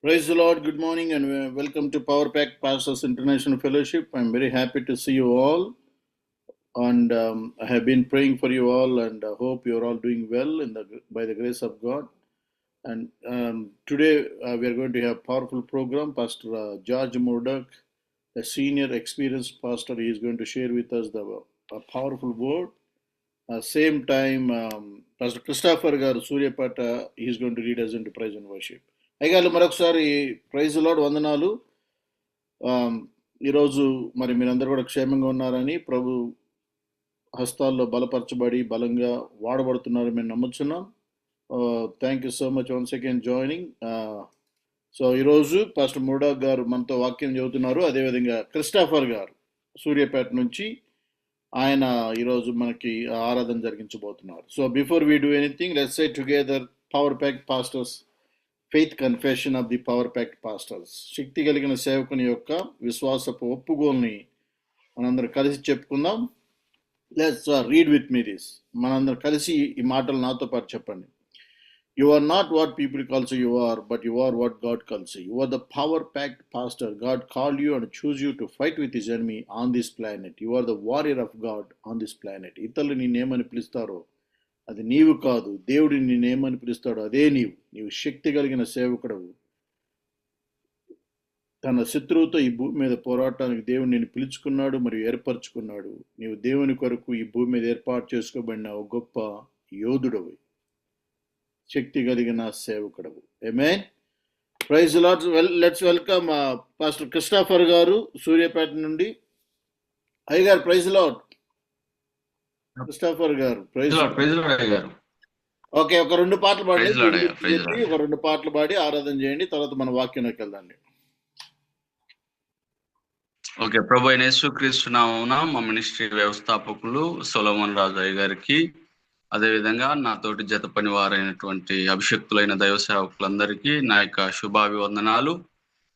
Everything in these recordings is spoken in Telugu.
Praise the Lord. Good morning and welcome to Power Pack Pastors International Fellowship. I'm very happy to see you all, and I have been praying for you all, and I hope you're all doing well by the grace of God. And today we are going to have a powerful program. Pastor George Murdoch, a senior experienced pastor, he is going to share with us a powerful word. Same time, Pastor Christopher Garu Suryapata, he is going to lead us into praise and worship. అయ్యగారు మరొకసారి ప్రైజ్ లార్డ్ వందనాలు. ఈరోజు మరి మీరందరూ కూడా క్షేమంగా ఉన్నారని, ప్రభు హస్తాల్లో బలపరచబడి బలంగా వాడబడుతున్నారని మేము నమ్ముతున్నాం. Thank you so much once again joining. So ఈరోజు పాస్టర్ ముర్డాక్ గారు మనతో వాక్యం చెబుతున్నారు. అదేవిధంగా క్రిస్టాఫర్ గారు సూర్యాపేట నుంచి ఆయన ఈరోజు మనకి ఆరాధన జరిగించబోతున్నారు. So before we do anything, let's say together power pack pastors faith confession of the power pack pastors. శక్తి కలిగిన సేవకుని యొక్క విశ్వాసపు ఒప్పుకోల్ని మనందరం కలిసి చెప్పుకుందాం. Let's read with me this. మనందరం కలిసి ఈ మాటలు నాతో పాటు చెప్పండి. You are not what people calls you are, but you are what God calls you. You are the power packed pastor. God called you and choose you to fight with his enemy on this planet. You are the warrior of God on this planet. ఇతరులు నేనేమని పిలుస్తారో అది నీవు కాదు, దేవుడు నేనేమని పిలుస్తాడో అదే నీవు శక్తి కలిగిన సేవకుడవు. తన శత్రువుతో ఈ భూమి మీద పోరాటానికి దేవుడు నేను పిలుచుకున్నాడు మరియు ఏర్పరచుకున్నాడు. నీవు దేవుని కొరకు ఈ భూమి మీద ఏర్పాటు చేసుకోబడిన ఒక గొప్ప యోధుడవు, శక్తి కలిగిన సేవకుడవు. Amen. Praise the lord. Let's welcome pastor Christopher garu Suryapet నుండి. అయ్యగారు praise the lord. Christopher garu praise garu. Okay, ఒక రెండు పాటలు పాడి ఆరాధన చేయండి, తర్వాత మన వాక్యంలోకి వెళ్దాండి. ఓకే, ప్రభు అయిన యేసుక్రీస్తు నామమున మా మినిస్ట్రీ వ్యవస్థాపకులు సొలొమోన్ రాజయ్య గారికి, అదేవిధంగా నాతోటి జత పని వారైనటువంటి అభిషక్తులైన దైవ సేవకులందరికీ నా యొక్క శుభాభివందనాలు.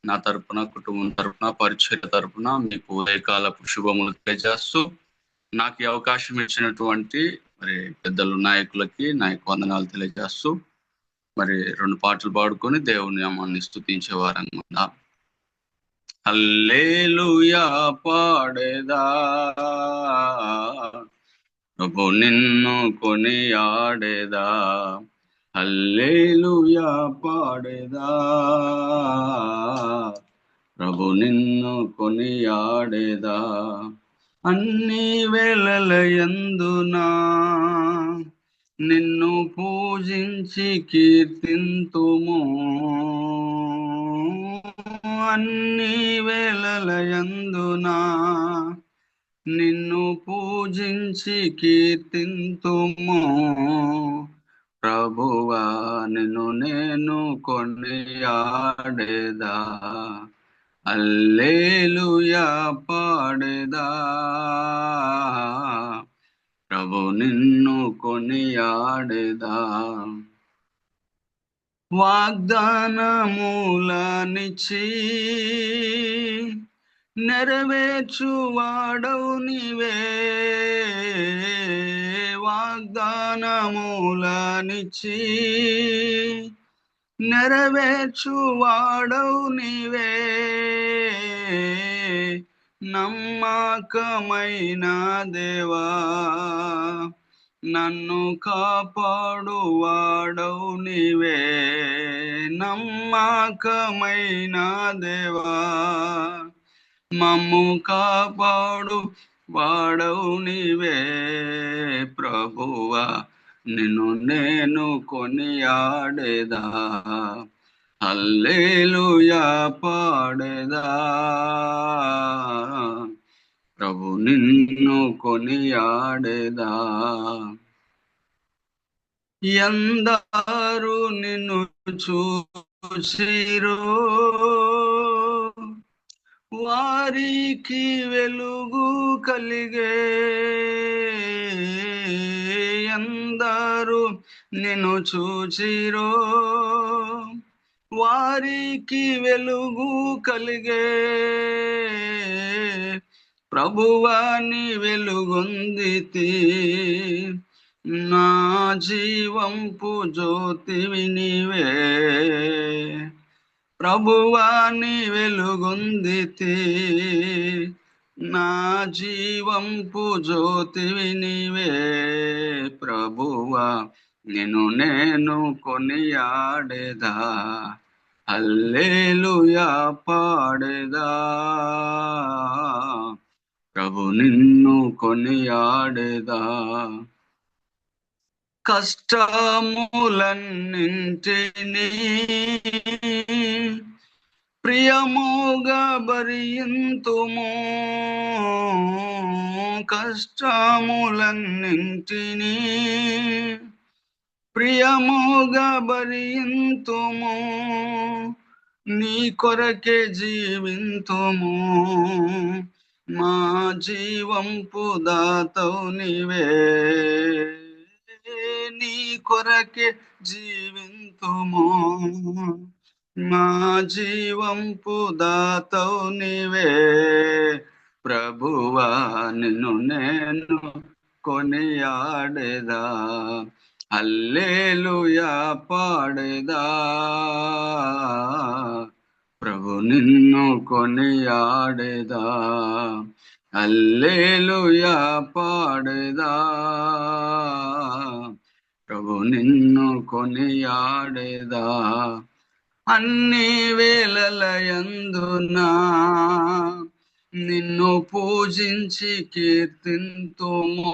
నా తరపున, కుటుంబం తరపున, పరిచర్య తరపున మీకు ఉదయకాలపు శుభములు తెలియజేస్తూ, నాకు ఈ అవకాశం ఇచ్చినటువంటి మరి పెద్దలు నాయకులకి నా యొక్క వందనాలు తెలియజేస్తూ, మరి రెండు పాటలు పాడుకొని దేవుని నామాన్ని స్తుతించే వారంగా ఉందాం. హల్లెలూయా పాడేదా, ప్రభు నిన్ను కొనియాడేదా. హల్లెలూయా పాడేదా, ప్రభు నిన్ను కొనియాడేదా. అన్ని వేళల యందునా నిన్ను పూజించి కీర్తింతుము. అన్ని వేళల యందునా నిన్ను పూజించి కీర్తింతుము. ప్రభువా నిన్ను నేను కొనియాడేదా. హల్లెలూయా పాడేదా, ప్రభు నిన్ను కొనియాడేదా. వాగ్దానములనిచ్చి నెరవేర్చువాడవు నీవే. వాగ్దానములనిచ్చి నెరవేర్చువాడవు నీవే. నమ్మకమైన దేవా, నన్ను కాపాడువాడవు నీవే. నమ్మకమైన దేవా, మమ్ము కాపాడు వాడవు నీవే. ప్రభువా నిన్ను నేను కొనియాడేదా. హల్లెలూయా పాడేదా, ప్రభు నిన్ను కొనియాడేదా. ఎందరు నిన్ను చూసిరో వారికి వెలుగు కలిగే. ఎందరు నిన్ను చూచిరో వారికి వెలుగు కలిగే. ప్రభువాని వెలుగొందితి, నా జీవంపు జ్యోతివి నీవే. ప్రభువాని వెలుగొందితి, నా జీవంపు జ్యోతివి నీవే. ప్రభువా నిన్ను నేను కొనియాడేదా, హల్లెలూయా పాడేదా. ప్రభు నిన్ను కొనియాడేదా. కష్టములన్నింటినీ ప్రియముగా భరింతుము, కష్టములన్నింటినీ ప్రియముగా భరింతుము, నీ కొరకే జీవింతుము, మా జీవంపు దాతవు నీవే. నీ కొరకే జీవింతుము, మా జీవంపు దాతవు నీవే. ప్రభువా నిన్ను నేను కొనియాడేదా, హల్లెలూయా పాడేదా. ప్రభు నిన్ను కొనియాడేదా, హల్లెలూయా పాడేదా. ప్రభు నిన్ను కొనియాడేదా. అన్ని వేళలయందునా నిన్ను పూజించి కీర్తింతుము,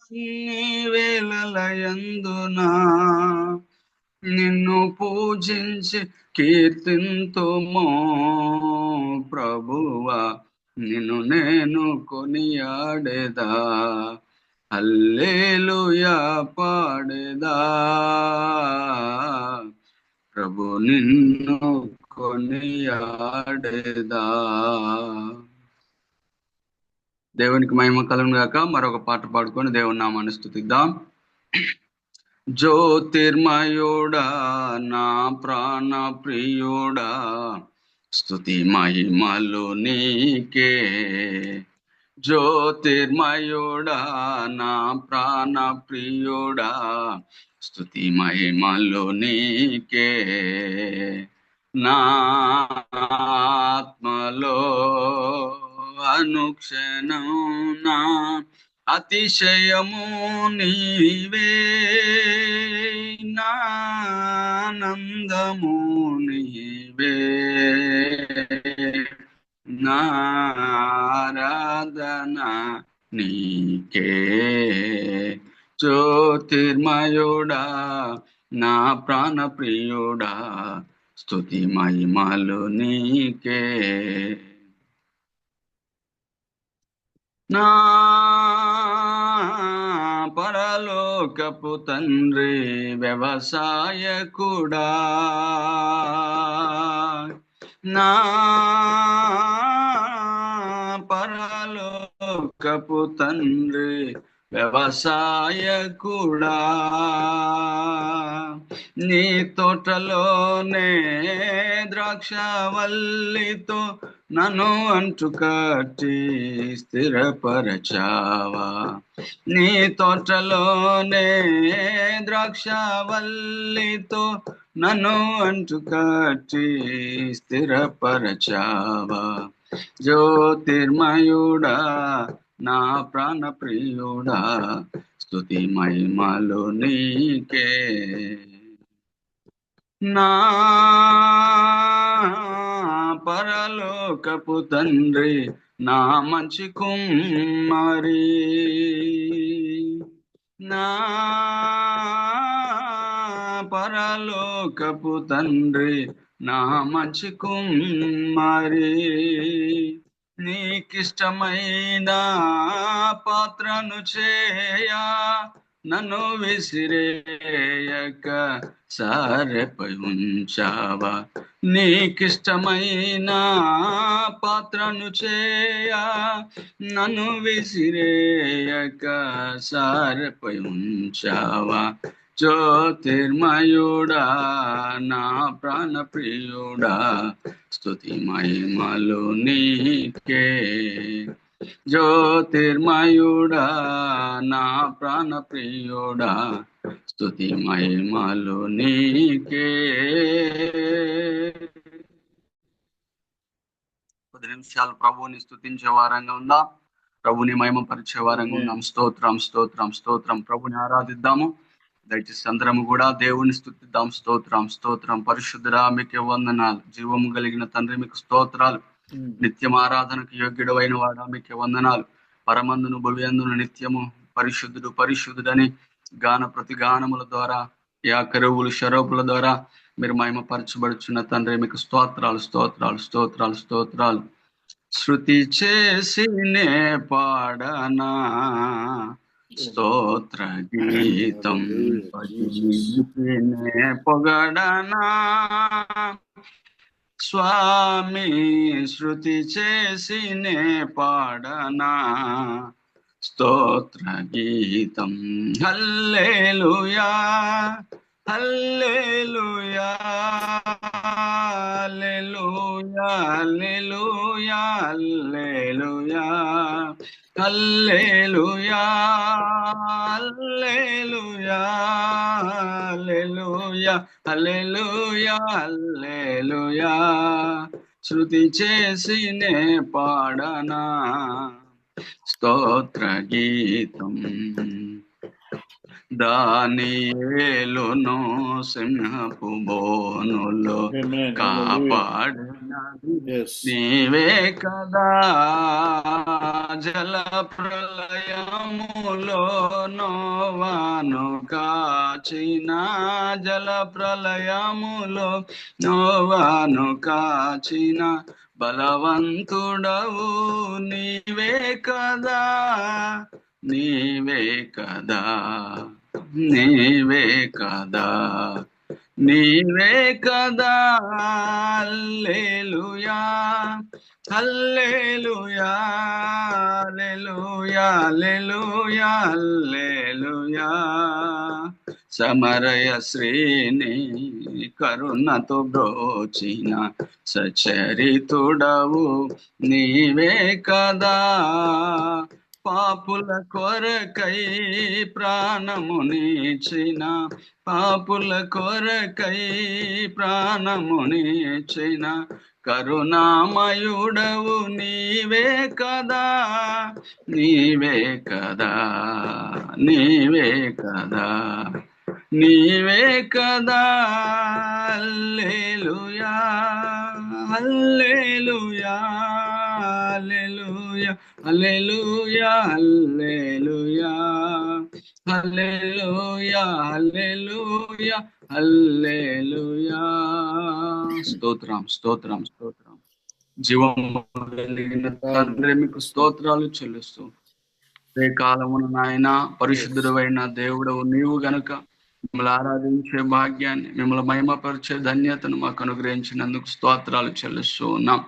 అన్ని వేళలయందునా నిన్ను పూజించి కీర్తింతుము. ప్రభువా నిన్ను నేను కొనియాడేదా, హల్లెలూయా పాడేదా. ప్రభు నిన్ను కొనియాడేదా. దేవునికి మహిమ కలుగును గాక. మరొక పాట పాడుకొని దేవుని నామాన్ని స్తుతిద్దాం. జ్యోతిర్మయుడా నా ప్రాణ ప్రియుడా, స్తుతి మహిమలు నీకే. జ్యోతిర్మయుడా నా ప్రాణ ప్రియుడా, స్తుతి మహిమలు నీకే. నా ఆత్మలో అనుక్షణం నా అతిశయము నీవే, నానందము నీవే, నారాధన నీకే. జ్యోతిర్మయుడా నా ప్రాణ ప్రియుడా, స్తుతి మహిమలు నీకే. నా పరలోకపు తండ్రి వ్యవసాయకుడా, నా పరలోకపు తండ్రి వ్యవసాయకుడా, నీ తోటలోనే ద్రాక్షవల్లితో నన్ను అంటుకట్టి స్థిరపరచావా. నీ తోటలోనే ద్రాక్షవల్లితో నన్ను అంటుకట్టి స్థిరపరచావా. జ్యోతిర్మయుడా నా ప్రాణ ప్రియుడా, స్తుతి మహిమలు నీకే. నా పరలోకపు తండ్రి నా మంచి కుమ్మరి, నా పరలోకపు తండ్రి నా మంచి కుమ్మరి, నీకిష్టమైన పాత్రను చేయా నన్ను విసిరేయక సారెపై ఉంచావా. నీకిష్టమైన పాత్రను చేయా నన్ను విసిరేయక సారెపై ఉంచావా. జ్యోతిర్మయుడా నా ప్రాణ ప్రియుడా, స్తుతి మహిమలు నీకే. జ్యోతిర్మయుడా నా ప్రాణ ప్రియుడా, స్తుతి మహిమలు నీకే. 10 నిమిషాలు ప్రభువుని స్తుతించే వారంగా ఉందాం. ప్రభుని మహిమపరిచే వారంగా ఉందాం. స్తోత్రం స్తోత్రం స్తోత్రం. ప్రభుని ఆరాధిద్దాము. దయచేసి అందరం కూడా దేవుని స్తుతిద్దాం. స్తోత్రం స్తోత్రం. పరిశుద్ధుడా మీకే వందనాలు. జీవము కలిగిన తండ్రి మీకు స్తోత్రాలు. నిత్యం ఆరాధనకు యోగ్యుడు అయిన వాడా మీకే వందనాలు. పరమందును భవ్యందును నిత్యము పరిశుద్ధుడు పరిశుద్ధుడని గాన ప్రతిగానముల ద్వారా కరువులు శరోపుల ద్వారా మీరు మహిమపరచబడుచున్న తండ్రి మీకు స్తోత్రాలు స్తోత్రాలు స్తోత్రాలు స్తోత్రాలు. శృతి చేసినే పాడనా స్తోత్ర గీతం, పొగడనా స్వామి. శృతి చేసినే పాడనా స్తోత్ర గీతం. హల్లెలూయా హల్లెలూయా హల్లెలూయా హల్లెలూయా హల్లెలూయా హల్లెలూయా హల్లెలూయా హల్లెలూయా హల్లెలూయా హల్లెలూయా. శృతి చేసినే పాడనా స్తోత్ర గీతం. దానియేలును సింహపు బోనులో కాపాడినది నీవే కదా. జల ప్రళయములో నోవాను కాచిన, జల ప్రళయములో నోవాను కాచిన బలవంతుడవు నీవే కదా. నీవే కదా నీవే కదా నీవే కదా. హల్లెలూయా హల్లెలూయా హల్లెలూయా హల్లెలూయా హల్లెలూయా. సమరయ శ్రీని కరుణతో బ్రోచిన సచరితుడవు నీవే కదా. పాపుల కొరకై ప్రాణమునిచిన, పాపుల కొరకై ప్రాణమునిచిన కరుణామయుడవు నీవే కదా. నీవే కదా నీవే కదా నీవే కదా. హల్లెలూయా హల్లెలూయా హల్లెలూయా హల్లెలూయా హల్లెలూయా హల్లెలూయా హల్లెలూయా హల్లెలూయా. స్తోత్రం స్తోత్రం స్తోత్రం. జీవము కలిగిన తండ్రి మీకు స్తోత్రాలు చెల్లిస్తూ, ఏ కాలమున నాయన పరిశుద్ధుడైన దేవుడవు నీవు గనుక మిమ్మల్ని ఆరాధించే భాగ్యాన్ని, మిమ్మల్ని మహిమపరిచే ధన్యతను మాకు అనుగ్రహించినందుకు స్తోత్రాలు చెల్లిస్తూ ఉన్నాం.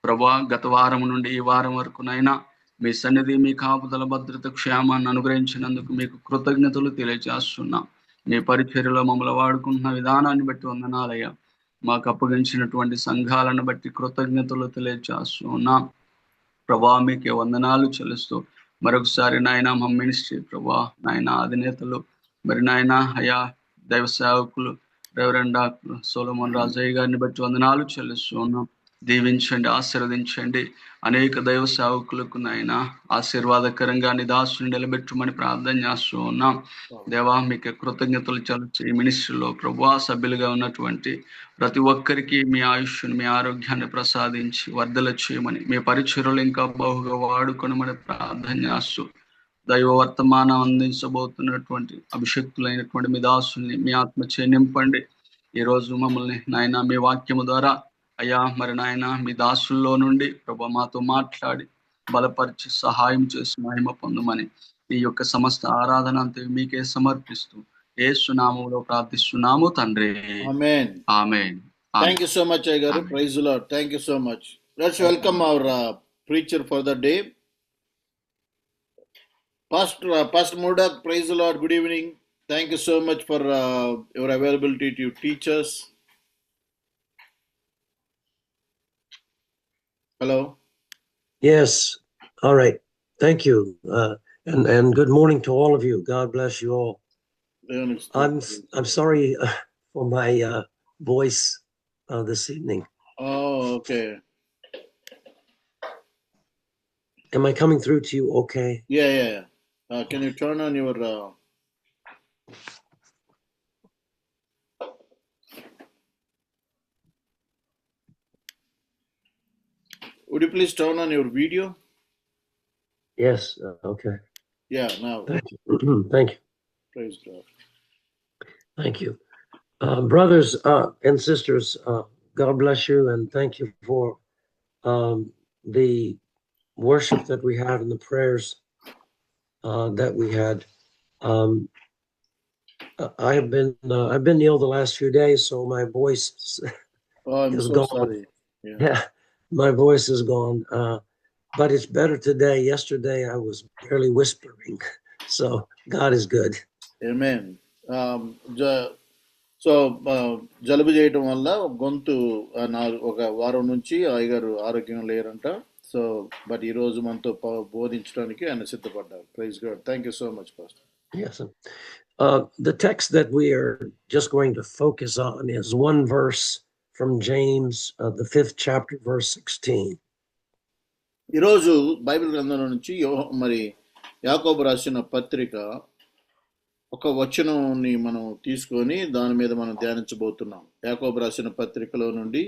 ప్రభా, గత వారం నుండి ఈ వారం వరకు నైనా మీ సన్నిధి, మీ కాపుదల, భద్రత, క్షేమాన్ని అనుగ్రహించినందుకు మీకు కృతజ్ఞతలు తెలియజేస్తున్నాం. మీ పరిచర్యలో మమ్మల్ని వాడుకుంటున్న విధానాన్ని బట్టి వందనాలయ్యా. మాకు అప్పగించినటువంటి సంఘాలను బట్టి కృతజ్ఞతలు తెలియజేస్తున్నాం. ప్రభా, మీకే వందనాలు చెల్లిస్తూ మరొకసారి నాయన మా మినిస్ట్రీ ప్రభా నాయన అధినేతలు, మరి నాయన అయా దైవ సేవకులు రెవరెండ్ డాక్టర్ సొలొమన్ రాజయ్య గారిని బట్టి వందనాలు చెల్లిస్తూ ఉన్నాం. దీవించండి, ఆశీర్వదించండి. అనేక దైవ సేవకులకు నాయన ఆశీర్వాదకరంగా నిదాసుని నిలబెట్టమని ప్రార్థన చేస్తూ ఉన్నాం. దేవా, మీకు కృతజ్ఞతలు చెల్లించి ఈ మినిస్ట్రీలో ప్రభా సభ్యులుగా ఉన్నటువంటి ప్రతి ఒక్కరికి మీ ఆయుష్ను, మీ ఆరోగ్యాన్ని ప్రసాదించి వర్ధల చేయమని, మీ పరిచర్యలు ఇంకా బహుగా వాడుకొనమని ప్రార్థన చేస్తూ, దైవ వర్తమానం అందించబోతున్నటువంటి అభిషక్తులైనటువంటి మీ దాసుల్ని మీ ఆత్మచే నింపండి. ఈరోజు మమ్మల్ని నాయన మీ వాక్యము ద్వారా అయ్యా మరి నాయన మీ దాసుల్లో నుండి ప్రభా మాతో మాట్లాడి బలపరిచి సహాయం చేసి మహిమ పొందమని ఈ యొక్క సమస్త ఆరాధన అంతా మీకే సమర్పిస్తూ యేసు నామములో ప్రార్థిస్తున్నాము తండ్రి. ఆమేన్. ఆమేన్. Thank you so much, Aygaru. Praise the Lord. Thank you so much. Let's welcome our preacher for the day, Pastor Murdoch. Praise the Lord. Good evening. Thank you so much for your availability to teach us. Hello. Yes. All right. Thank you. And good morning to all of you. God bless you all. దేవునికి I'm స్తోత్రం. sorry for my voice this evening. Oh, okay. Am I coming through to you okay? Yeah. Can you turn on your would you please turn on your video? Yes. Okay. Yeah, now. Thank you. Thank you. Praise God. Thank you. Brothers and sisters, God bless you and thank you for the worship that we had and the prayers that we had. I've been ill the last few days, so my voice Oh, I'm is so gone. sorry. Yeah. Yeah, my voice is gone. But it's better today. Yesterday I was barely whispering. So God is good. Amen. So జలుబు చేయటం వల్ల గొంతు ఒక వారం నుంచి అయ్యగారు ఆరోగ్యం లేరంట. సో బట్ ఈ రోజు మనతో బోధించడానికి ఆయన సిద్ధపడ్డారు. Praise God. Thank you so much pastor. Yes. The text that we are just going to focus on is one verse from James, the 5th chapter, verse 16. ఈరోజు బైబిల్ గ్రంథంలో నుంచి మరి యాకోబు రాసిన పత్రిక ఒక వచనాన్ని మనం తీసుకొని దాని మీద మనం ధ్యానించబోతున్నాం. యాకోబు రాసిన పత్రికలో నుండి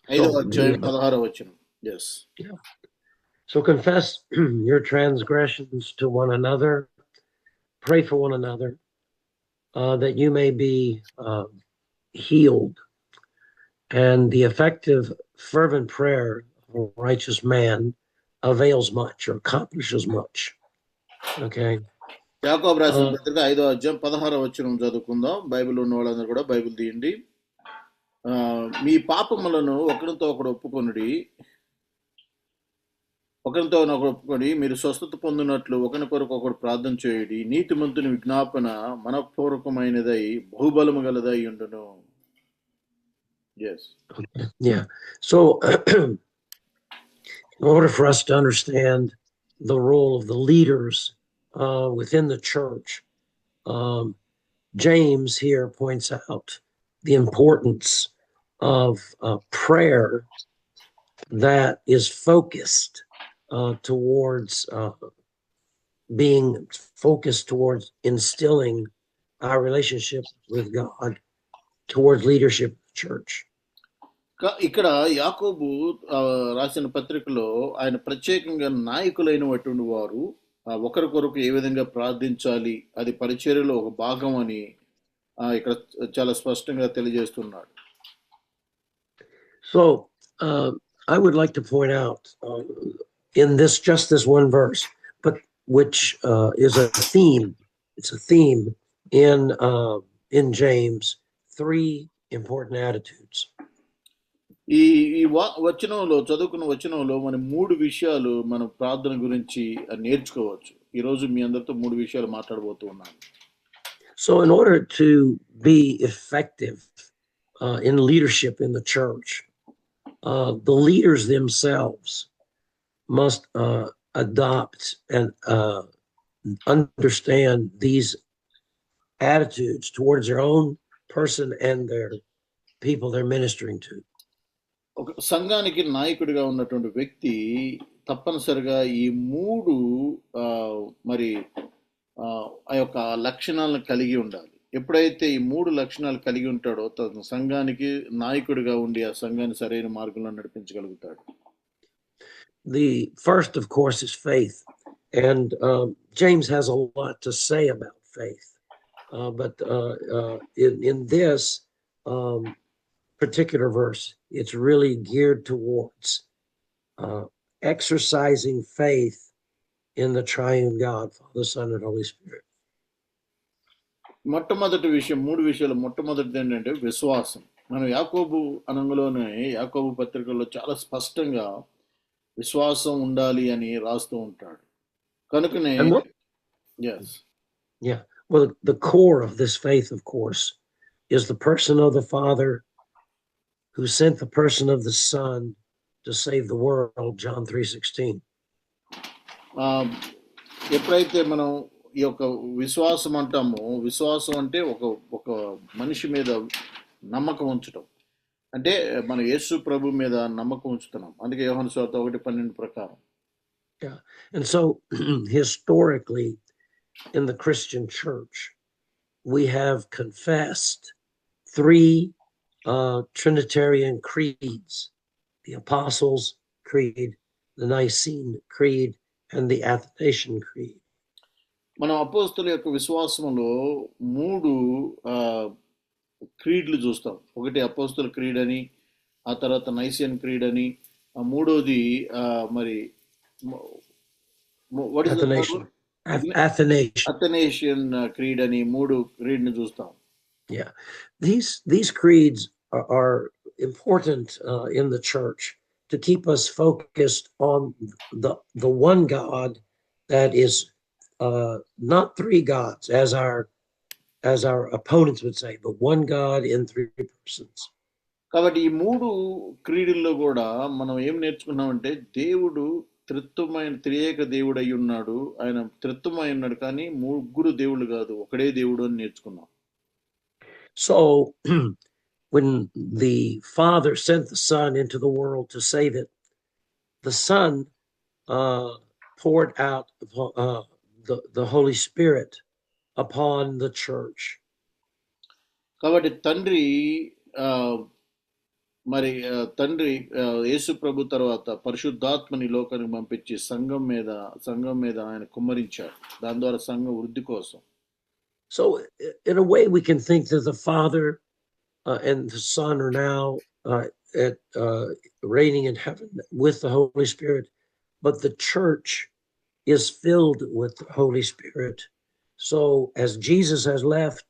5వ అధ్యాయం 16వ వచనం. Yes. Yeah. So confess your transgressions to one another, pray for one another, that you may be healed. And the effective, fervent prayer of a righteous man avails much or accomplishes much. Okay. యాకోబు రాసిన పత్రిక 5వ అధ్యాయం 16వ వచనం చదువుకుందాం. బైబిల్ ఉన్న వాళ్ళందరూ కూడా బైబిల్ తీయండి. మీ పాపములను ఒకరితో ఒకడు ఒప్పుకొనుడి, మీరు స్వస్థత పొందినట్లు ఒకరి కొరకు ఒకడు ప్రార్థన చేయుడి. నీతిమంతుని విజ్ఞాపన మనపూర్వకమైనదై బహుబలము గలదై ఉండును. Yes. Yeah. So in order for us to understand the role of the leaders within the church, James here points out the importance of prayer that is focused towards being focused towards instilling our relationship with God, towards leadership of the church. ఇక్కడ యాకోబు రాసిన పత్రికలో ఆయన ప్రత్యేకంగా నాయకులైనటువంటి వారు ఒకరికొరకు ఏ విధంగా ప్రార్థించాలి, అది పరిచర్యలో ఒక భాగం అని ఇక్కడ చాలా స్పష్టంగా తెలియజేస్తున్నాడు. So I would like to point out in just this one verse, but which is a theme. It's a theme in James, 3 important attitudes. ఈ వచనంలో చదువుకున్న వచనంలో మనం 3 విషయాలు మనం ప్రార్థన గురించి నేర్చుకోవచ్చు. ఈ రోజు మీ అందరితో 3 విషయాలు మాట్లాడబోతూ ఉన్నాను. So in order to be effective in leadership in the church, the leaders themselves must adopt and understand these attitudes towards their own person and their people they're ministering to. ఒక సంఘానికి నాయకుడిగా ఉన్నటువంటి వ్యక్తి తప్పనిసరిగా ఈ 3 మరి ఆ యొక్క లక్షణాలను కలిగి ఉండాలి. ఎప్పుడైతే ఈ 3 లక్షణాలు కలిగి ఉంటాడో తన సంఘానికి నాయకుడిగా ఉండి ఆ సంఘాన్ని సరైన మార్గంలో నడిపించగలుగుతాడు. The first, of course, is faith, and James has a lot to say about faith, but in this particular verse, it's really geared towards exercising faith in the triune God, Father, Son, and Holy Spirit. మొట్టమొదటి విషయం 3 విషయాలు. మొట్టమొదటిది ఏంటంటే విశ్వాసం. మనం యాకోబు అనంగలోనే యాకోబు పత్రికలో చాలా స్పష్టంగా విశ్వాసం ఉండాలి అని రాస్తూ ఉంటాడు. కనుకనే yes. Yeah. Well, the core of this faith, of course, is the person of the Father who sent the person of the Son to save the world, John 3:16. ఎప్పుడైతే మనం ఈ యొక్క విశ్వాసం అంటామో, విశ్వాసం అంటే ఒక ఒక మనిషి మీద నమ్మకం ఉంచటం. అంటే మన యేసు ప్రభు మీద నమ్మకం ఉంచుతున్నాం. అందుకే యోహాను సువార్త 1:12 ప్రకారం. Yeah. And so historically in the Christian church, we have confessed three Trinitarian creeds: the Apostles' Creed, the Nicene Creed, and the Athanasian Creed. మనం అపోస్తలుల యొక్క విశ్వాసంలో 3 క్రీడ్లు చూస్తాం. ఒకటి అపోస్తల క్రీడ్ అని, ఆ తర్వాత నైసియన్ క్రీడ్ అని, మూడోది మరి అథనేషియన్ క్రీడ్ అని 3 క్రీడ్ని చూస్తాం. Yeah, these creeds are important in the church to keep us focused on the one God that is not three gods, as our opponents would say, but one God in three persons. కాబట్టి ఈ 3 క్రీడల్లో కూడా మనం ఏం నేర్చుకున్నామంటే, దేవుడు త్రియేక దేవుడు అయి ఉన్నాడు. ఆయన త్రిత్వమై ఉన్నాడు, కానీ 3 దేవుళ్ళు కాదు, ఒకడే దేవుడు అని నేర్చుకున్నాం. So when the Father sent the Son into the world to save it, the Son poured out the Holy Spirit upon the church. కాబట్టి తండ్రి యేసు ప్రభు తర్వాత పరిశుద్ధాత్మని లోకానికి పంపించి సంఘం మీద ఆయన కుమ్మరించాడు. దాని ద్వారా సంఘం వృద్ధి కోసం. So in a way we can think that the Father and the Son are now reigning in heaven with the Holy Spirit, but the church is filled with the Holy Spirit. So as Jesus has left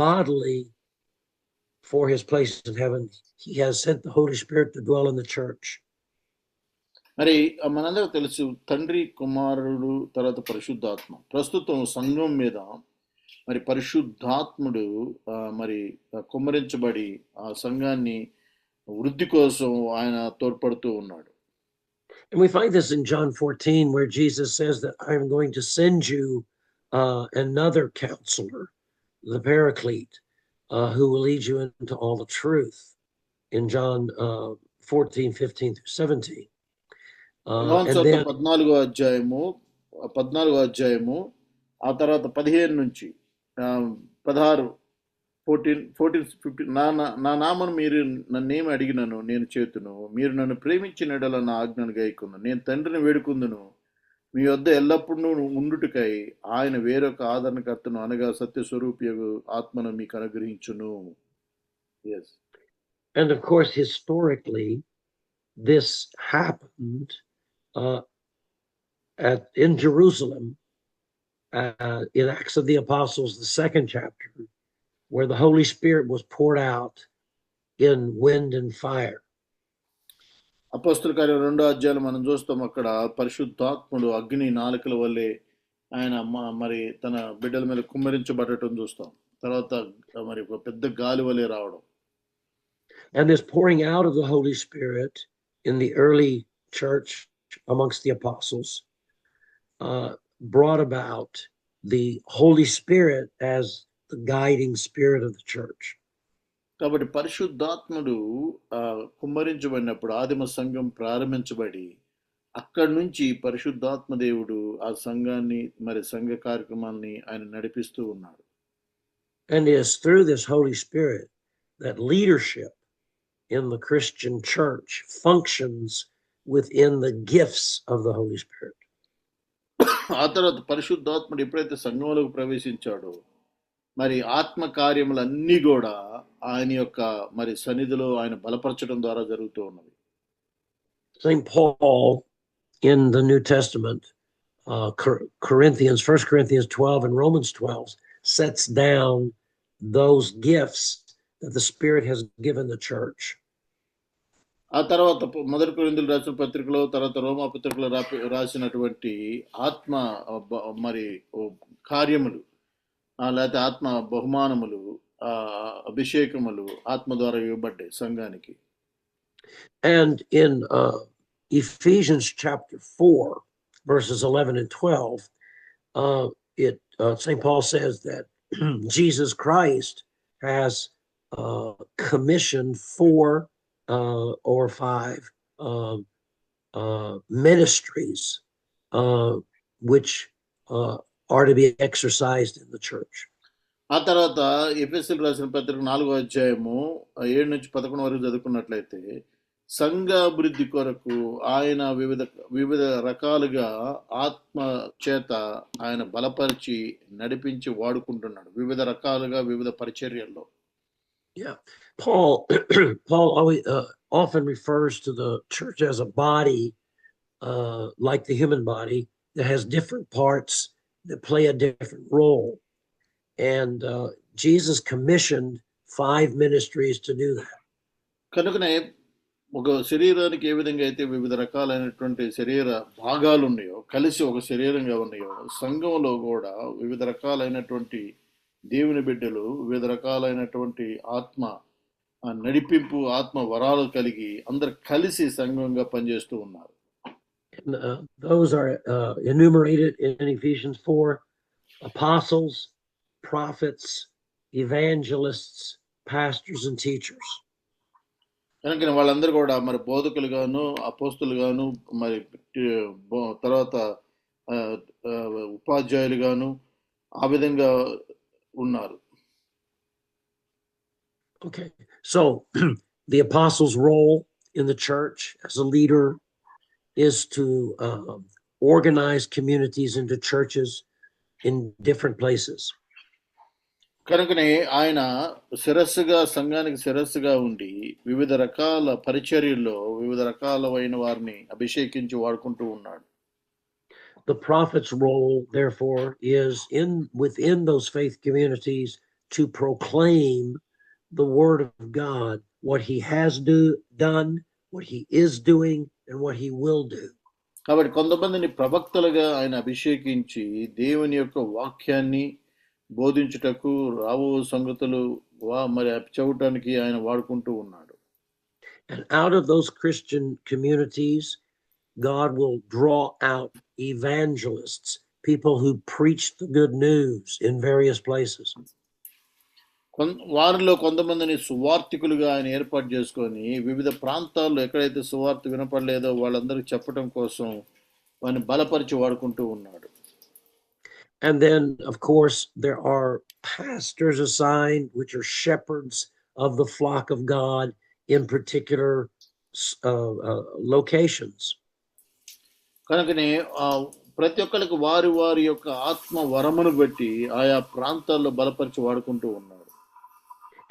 bodily for his place in heaven, he has sent the Holy Spirit to dwell in the church. మరి మనందరూ తెలుసు, తండ్రి, కుమారుడు, తర్వాత పరిశుద్ధాత్మ. ప్రస్తుతం సంఘం మీద మరి పరిశుద్ధాత్ముడు మరి కుమ్మరించబడి ఆ సంఘాన్ని వృద్ధి కోసం ఆయన తోడ్పడుతూ ఉన్నాడు. And we find this in John 14, where Jesus says that I'm going to send you another counselor, the Paraclete, who will lead you into all the truth, in John 14:15-17. And then 14వ అధ్యాయము ఆ తర్వాత 15 నుంచి 16 14-15 నా నామను మీరు నన్నేమి అడిగినను నేను చేతును, మీరు నన్ను ప్రేమించిన ఎడల నా ఆజ్ఞను గైకొందును, నేను తండ్రిని వేడుకుందును, మీ వద్ద ఎల్లప్పుడూ ఉండుటకై ఆయన వేరొక ఆదరణకర్తను అనగా సత్యస్వరూపియగు ఆత్మను మీకు అనుగ్రహించును. Yes. And of course, historically, this happened in Jerusalem in Acts of the Apostles, the 2nd chapter, where the Holy Spirit was poured out in wind and fire. అపోస్తల కార్యం 2వ అధ్యాయంలో మనం చూస్తాం, అక్కడ పరిశుద్ధాత్ముడు అగ్ని నాలుకల వల్లే ఆయన మరి తన బిడ్డల మీద కుమ్మరించబడటం చూస్తాం. తర్వాత మరి ఒక పెద్ద గాలి వల్లే రావడం. And this pouring out of the Holy Spirit in the early church amongst the apostles brought about the Holy Spirit as the guiding spirit of the church. కాబట్టి పరిశుద్ధాత్ముడు కుమ్మరించబడినప్పుడు ఆదిమ సంఘం ప్రారంభించబడి అక్కడి నుంచి పరిశుద్ధాత్మ దేవుడు ఆ సంఘాన్ని మరి సంఘ కార్యక్రమాన్ని ఆయన నడిపిస్తూ ఉన్నాడు. And it is through this Holy Spirit that leadership in the Christian church functions within the gifts of the Holy Spirit. ఆ తర్వాత పరిశుద్ధాత్ముడు ఎప్పుడైతే సంఘంలోకి ప్రవేశించాడో మరి ఆత్మ కార్యములన్నీ కూడా ఆయన యొక్క మరి సన్నిధిలో ఆయన బలపరచడం ద్వారా జరుగుతూ ఉన్నది. St. Paul in the New Testament, Corinthians, 1 Corinthians 12 and Romans 12, sets down those gifts that the Spirit has given the church. ఆ తర్వాత 1 కొరింథీయులు రాసిన పత్రికలో, తర్వాత రోమా పత్రికలో రాసినటువంటి ఆత్మ మరి కార్యములు లేకపోతే ఆత్మ బహుమానములు, అభిషేకములు ఆత్మ ద్వారా ఇవ్వబడ్డాయి సంఘానికి. And in Ephesians chapter 4, verses 11 and 12, St. Paul says that Jesus Christ has commissioned 4 or 5 ministries which are to be exercised in the church. ఆ తర్వాత ఎఫెసీయులకు రాసిన పత్రిక 4వ అధ్యాయము 7 నుంచి 11 వరకు చదువుకున్నట్లయితే సంఘాభివృద్ధి కొరకు ఆయన వివిధ రకాలుగా ఆత్మ చేత ఆయన బలపరిచి నడిపించి వాడుకుంటున్నాడు వివిధ రకాలుగా వివిధ పరిచర్యల్లో. Yeah, Paul always often refers to the church as a body, like the human body, that has different parts that play a different role. And Jesus commissioned 5 ministries to do that. కనుకనే ఒక శరీరానికి ఏ విధంగా అయితే వివిధ రకాలైనటువంటి శరీర భాగాలు ఉన్నాయో కలిసి ఒక శరీరంగా ఉన్నాయో సంఘంలో కూడా వివిధ రకాలైనటువంటి దేవుని బిడ్డలు వివిధ రకాలైనటువంటి ఆత్మ నడిపింపు ఆత్మ వరాలు కలిగి అందరు కలిసి సంఘంగా పనిచేస్తూ ఉన్నారు. Those are enumerated in Ephesians 4: apostles, prophets, evangelists, pastors, and teachers. కనుక వాళ్ళందరూ కూడా మరి బోధకులుగాను అపోస్తులుగాను మరి తర్వాత ఉపాధ్యాయులుగాను ఆ విధంగా ఉన్నారు. Okay, so the apostles' role in the church as a leader is to organize communities into churches in different places. కనుకనే ఆయన శిరస్సుగా సంఘానికి శిరస్సుగా ఉండి వివిధ రకాల పరిచర్యల్లో వివిధ రకాలైన వారిని అభిషేకించి వాడుకుంటూ ఉన్నాడు. The prophet's role, therefore, is within those faith communities to proclaim the word of God, what he has done, what he is doing, and what he will do. కాబట్టి కొంతమందిని ప్రవక్తలుగా ఆయన అభిషేకించి దేవుని యొక్క వాక్యాన్ని బోధించుటకు రాబో సంగతులు మరి చెబుటానికి ఆయన వాడుకుంటూ ఉన్నాడు. And out of those Christian communities, God will draw out evangelists, people who preach the good news in various places. వారిలో కొంతమందిని సువార్థికులుగా ఆయన ఏర్పాటు చేసుకొని వివిధ ప్రాంతాల్లో ఎక్కడైతే సువార్త వినపడలేదో వాళ్ళందరికీ చెప్పడం కోసం వారిని బలపరిచి వాడుకుంటూ ఉన్నాడు. And then, of course, there are pastors assigned, which are shepherds of the flock of God in particular locations. కనుకనే ప్రతి ఒక్కరికి వారి యొక్క ఆత్మ వరమును బట్టి ఆయా ప్రాంతాల్లో బలపరిచి వాడుకుంటూ ఉన్నారు.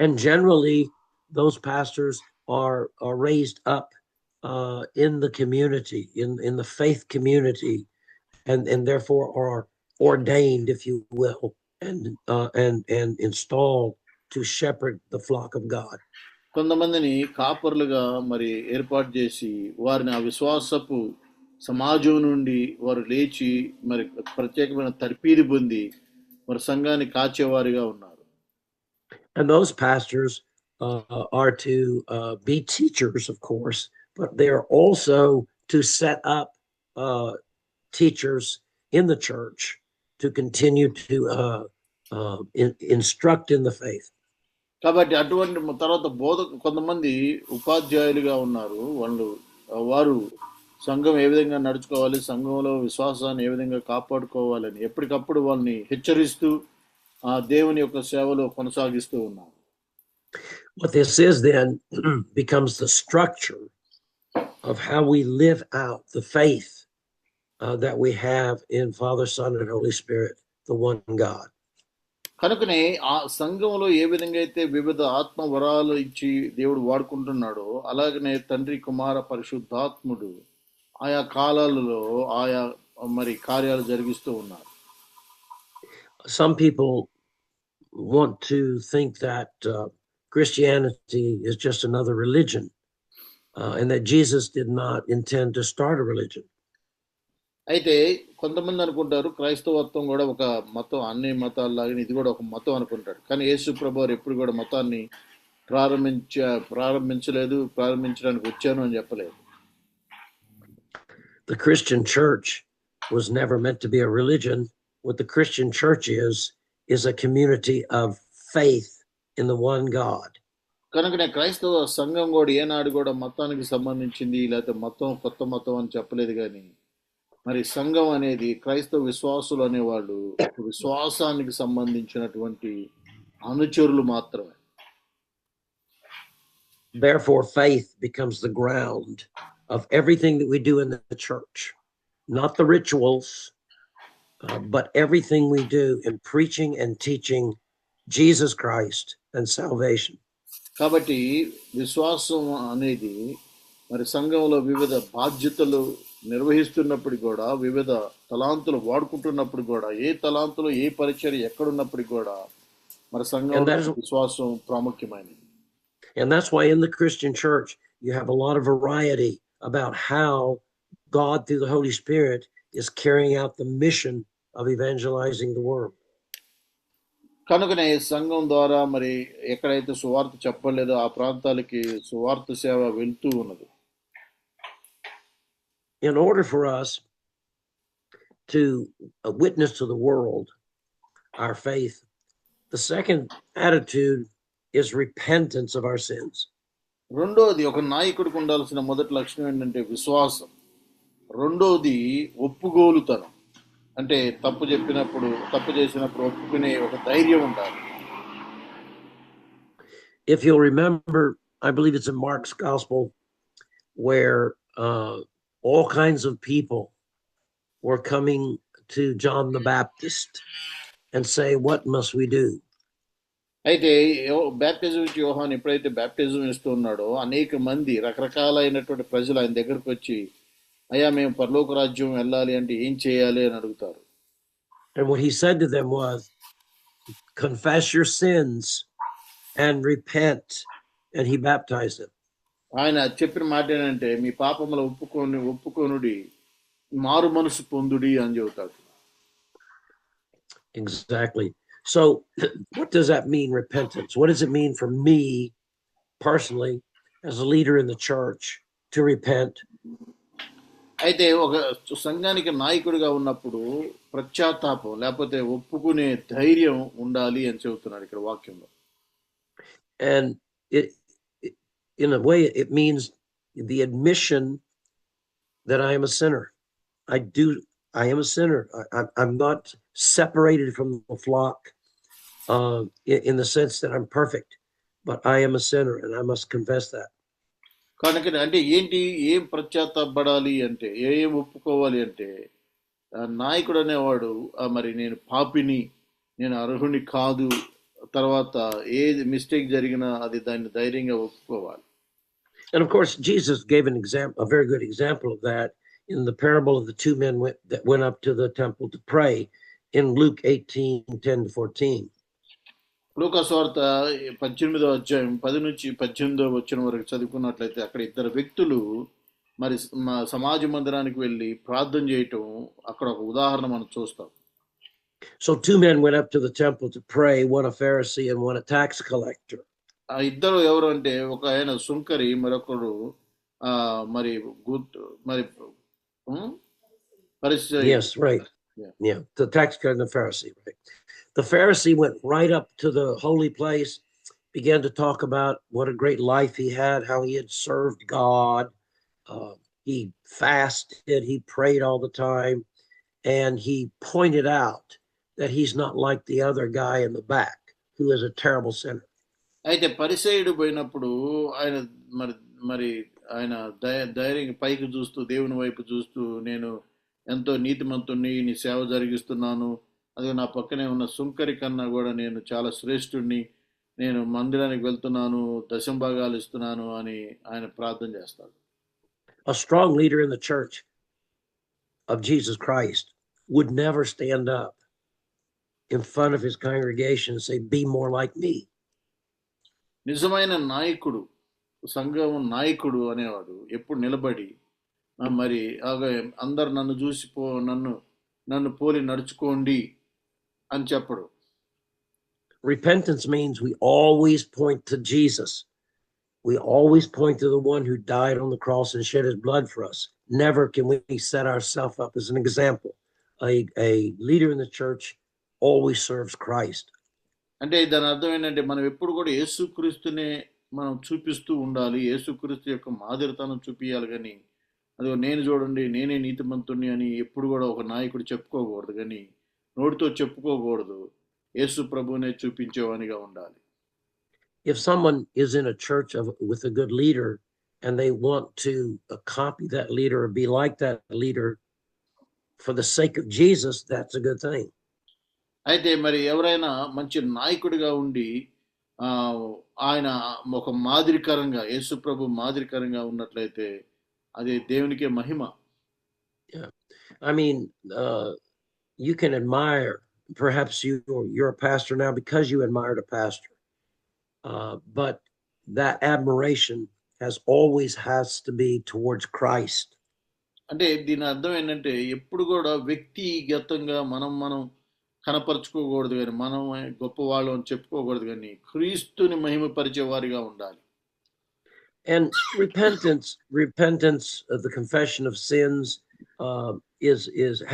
And generally, those pastors are raised up in the community, in the faith community, and therefore are ordained, if you will, and installed to shepherd the flock of God. కొంతమందిని కాపర్లుగా మరి ఏర్పాటు చేసి వారిని ఆ విశ్వాసపు సమాజం నుండి వారు లేచి మరి ప్రత్యేకమైన తర్పీదు పొంది మరి సంఘాన్ని కాచేవారిగా ఉన్నారు. And those pastors are to be teachers, of course, but they are also to set up teachers in the church to continue to instruct in the faith. కాబట్టి అటువంటి తర్వాత కొంతమంది ఉపాధ్యాయులుగా ఉన్నారు. వారు సంఘం ఏ విధంగా నడుచుకోవాలి, సంఘంలో విశ్వాసాన్ని ఏ విధంగా కాపాడుకోవాలని ఎప్పటికప్పుడు వాళ్ళని హెచ్చరిస్తూ ఆ దేవుని యొక్క సేవలో కొనసాగిస్తూ ఉన్నారు. What this is then becomes the structure of how we live out the faith that we have in Father, Son, and Holy Spirit, the one God. కనుకనే ఆ సంఘంలో ఏ విధంగా అయితే వివిధ ఆత్మ వరాలు ఇచ్చి దేవుడు వాడుకుంటున్నాడో అలాగనే తండ్రి కుమార పరిశుద్ధాత్ముడు ఆయా కాలాలలో ఆయా మరి కార్యాలు జరిగిస్తూ ఉన్నారు. Some people want to think that Christianity is just another religion, and that Jesus did not intend to start a religion. అయితే కొంతమంది అనుకుంటారు క్రైస్తవత్వం కూడా ఒక మతం, అన్ని మతాల్లాగా ఇది కూడా ఒక మతం అనుకుంటారు. కానీ యేసు ప్రభువారు ఎప్పుడు కూడా మతాన్ని ప్రారంభించడానికి వచ్చాను అని చెప్పలేదు. The Christian church was never meant to be a religion. what the Christian church is a community of faith in the one God. కనుకనే క్రైస్తవ సంఘం కూడా ఏనాడు కూడా మతానికి సంబంధించింది లేకపోతే మతం కొత్త మతం అని చెప్పలేదు కానీ మరి సంఘం అనేది క్రైస్తవ విశ్వాసులు అనేవాళ్ళు విశ్వాసానికి సంబంధించినటువంటి అనుచరులు మాత్రమే. Therefore, faith becomes the ground of everything that we do in the church, not the rituals, but everything we do in preaching and teaching Jesus Christ and salvation. కాబట్టి విశ్వాసం అనేది మరి సంఘంలో వివిధ బాధ్యతలు నిర్వహిస్తున్నప్పుడు కూడా వివిధ తలాంతులు వాడుకుంటున్నప్పుడు కూడా ఏ తలాంతులు ఏ పరిచర్య ఎక్కడున్నప్పటికీ కూడా మరి సంఘంలో విశ్వాసం ప్రాముఖ్యమైనది. And that's why in the Christian church, you have a lot of variety about how God, through the Holy Spirit, is carrying out the mission of evangelizing the world. కనుకనే సంఘం ద్వారా మరి ఎక్కడైతే సువార్త చెప్పలేదో ఆ ప్రాంతాలకి సువార్త సేవ వెళ్తూ ఉన్నది. In order for us to witness to the world our faith, the second attitude is repentance of our sins. రెండోది ఒక నాయకుడికి ఉండాల్సిన మొదటి లక్షణం ఏంటంటే విశ్వాసం. రెండోది ఒప్పుకోలుతనం, అంటే తప్పు చేసినప్పుడు ఒప్పుకునే ఒక ధైర్యం ఉండాలి. If you'll remember, I believe it's in Mark's gospel where all kinds of people were coming to John the Baptist and say, what must we do? అయితే బ్యాప్టిజం ఇచ్చి యోహాను ఎప్పుడైతే బ్యాప్టిజం ఇస్తూ ఉన్నాడో అనేక మంది రకరకాలైనటువంటి ప్రజలు ఆయన దగ్గరకు వచ్చి అయ్యా మేము పరలోక రాజ్యం వెళ్ళాలి అంటే ఏం చేయాలి అని అడుగుతారు. And what he said to them was, confess your sins and repent, and he baptized them. ఆయన చెప్పిన మాట ఏంటంటే మీ పాపములు ఒప్పుకొనుడి మారు మనసు పొందుడి అని చెబుతాడు. Exactly. So what does that mean, repentance? What does it mean for me personally as a leader in the church to repent? అయితే ఒక సంఘానికి నాయకుడిగా ఉన్నప్పుడు పశ్చాత్తాపం లేకపోతే ఒప్పుకునే ధైర్యం ఉండాలి అని చెబుతున్నాడు ఇక్కడ వాక్యంలో. And in a way it means the admission that I am a sinner. I am a sinner. I'm not separated from the flock in the sense that I'm perfect, but I am a sinner and I must confess that. కనుక అంటే ఏంటి, ఏం పశ్చాత్తాపడాలి అంటే ఏం ఒప్పుకోవాలి అంటే నాయకుడు అనేవాడు మరి నేను పాపిని, నేను అర్హుని కాదు, తర్వాత ఏది మిస్టేక్ జరిగినా అది దాన్ని ధైర్యంగా ఒప్పుకోవాలి. And of course Jesus gave a very good example of that in the parable of the two men that went up to the temple to pray in Luke 18:10-14. లూకా సువార్త 18వ అధ్యాయం 10 నుంచి 18వ వచనం వరకు చదువుకున్నట్లయితే అక్కడ ఇద్దరు వ్యక్తులు మరి సమాజ మందిరానికి వెళ్ళి ప్రార్థన చేయటం అక్కడ ఒక ఉదాహరణ మనం చూస్తాం. So two men went up to the temple to pray, one a Pharisee and one a tax collector. ఆ ఇద్దరు ఎవరు అంటే ఒక ఆయన సుంకరి, మరొకడు మరి Yes, right. Yeah, the tax collector and the Pharisee, right. The Pharisee went right up to the holy place, began to talk about what a great life he had, how he had served God. He fasted, he prayed all the time, and he pointed out that he's not like the other guy in the back who is a terrible sinner. అయితే పరిసయ్యుడు పోయినప్పుడు ఆయన ఆయన ధైర్యంగా పైకి చూస్తూ దేవుని వైపు చూస్తూ నేను ఎంతో నీతిమంతుణ్ణి, నీ సేవ జరిగిస్తున్నాను, అదే నా పక్కనే ఉన్న సుంకరి కన్నా కూడా నేను చాలా శ్రేష్ఠుణ్ణి, నేను మందిరానికి వెళ్తున్నాను, దశంభాగాలు ఇస్తున్నాను అని ఆయన ప్రార్థన చేస్తాడు. A strong leader in the church of Jesus Christ would never stand up in front of his congregation and say, be more like me. నిజమైన నాయకుడు, సంఘం నాయకుడు అనేవాడు ఎప్పుడు నిలబడి మరి అందరు నన్ను చూసి నన్ను పోలి నడుచుకోండి అని చెప్పడు. Repentance means we always point to Jesus. We always point to the one who died on the cross and shed his blood for us. Never can we set ourselves up as an example a leader in the church always serves Christ. అంటే దాని అర్థం ఏంటంటే మనం ఎప్పుడు కూడా యేసుక్రీస్తునే మనం చూపిస్తూ ఉండాలి. యేసుక్రీస్తు యొక్క మాదిరితనం చూపియాలి గాని, అదిగో నేను చూడండి నేనే నీతిమంతుడిని అని ఎప్పుడు కూడా ఒక నాయకుడు చెప్పుకోకూడదు గాని, నోటితో చెప్పుకోకూడదు. యేసు ప్రభువునే చూపించేవానిగా ఉండాలి. If someone is in a church with a good leader and they want to copy that leader or be like that leader for the sake of Jesus, that's a good thing. అయితే మరి ఎవరైనా మంచి నాయకుడిగా ఉండి ఆయన ఒక మాదిరికరంగా యేసు ప్రభు మాదిరికరంగా ఉన్నట్లయితే అది దేవునికే మహిమ. Yeah. I mean, you can admire, perhaps you're a pastor now because you admired a pastor. But that admiration has to be towards Christ. అంటే దీని అర్థం ఏంటంటే ఎప్పుడు కూడా వ్యక్తిగతంగా మనం కనపరుచుకోకూడదు కానీ, మనం గొప్పవాళ్ళు అని చెప్పుకోకూడదు కానీ, క్రీస్తుని మహిమపరిచే వారిగా ఉండాలి. And repentance of the confession of sins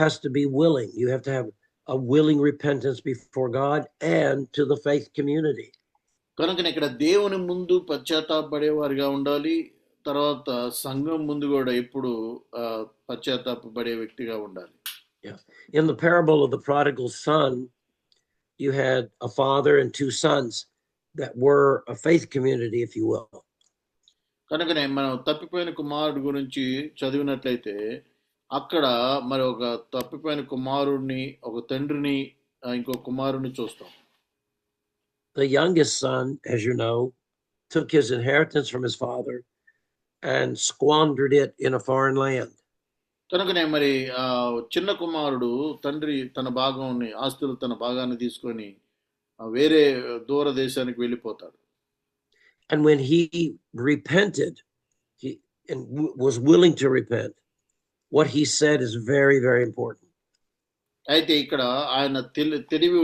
has to be willing. You have to have a willing repentance before God and to the faith community. కనుక ఇక్కడ దేవుని ముందు పశ్చాత్తాపపడేవారిగా ఉండాలి. తర్వాత సంఘం ముందు కూడా ఎప్పుడు పశ్చాత్తాపపడే వ్యక్తిగా ఉండాలి. Yeah. In the parable of the prodigal son, you had a father and two sons that were a faith community, if you will. కనుకనే మనం తప్పిపోయిన కుమారుడు గురించి చదివినట్లయితే అక్కడ మరి ఒక తప్పిపోయిన కుమారుడిని, ఒక తండ్రిని, ఇంకో కుమారుడిని చూస్తాం. The youngest son, as you know, took his inheritance from his father and squandered it in a foreign land. కనుకనే మరి చిన్న కుమారుడు తండ్రి తన భాగాన్ని, ఆస్తులు తన భాగాన్ని తీసుకొని వేరే దూర దేశానికి వెళ్ళిపోతాడు. And when he repented, and was willing to repent, what he said is very, very important. అయితే ఇక్కడ ఆయన తెలివి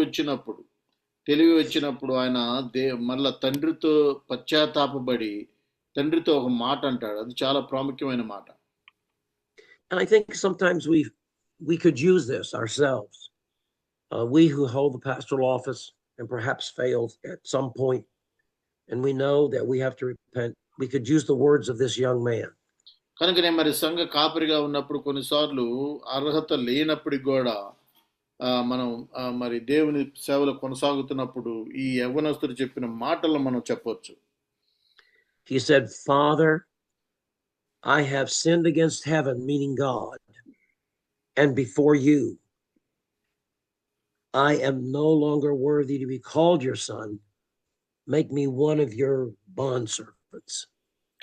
వచ్చినప్పుడు ఆయన మళ్ళా తండ్రితో పశ్చాత్తాపపడి తండ్రితో ఒక మాట అంటాడు. అది చాలా ప్రాముఖ్యమైన మాట. And I think sometimes we could use this ourselves. We who hold the pastoral office and perhaps failed at some point, and we know that we have to repent. We could use the words of this young man. కనుకనే మరి సంఘ కాపరిగా ఉన్నప్పుడు కొన్నిసార్లు అర్హత లేనప్పటికి కూడా మనం మరి దేవుని సేవలో కొనసాగుతున్నప్పుడు ఈ యవ్వనస్తుడు చెప్పిన మాటలను మనం చెప్పొచ్చు. He said, "Father, I have sinned against heaven," meaning God, "and before you. I am no longer worthy to be called your son. Make me one of your bondservants."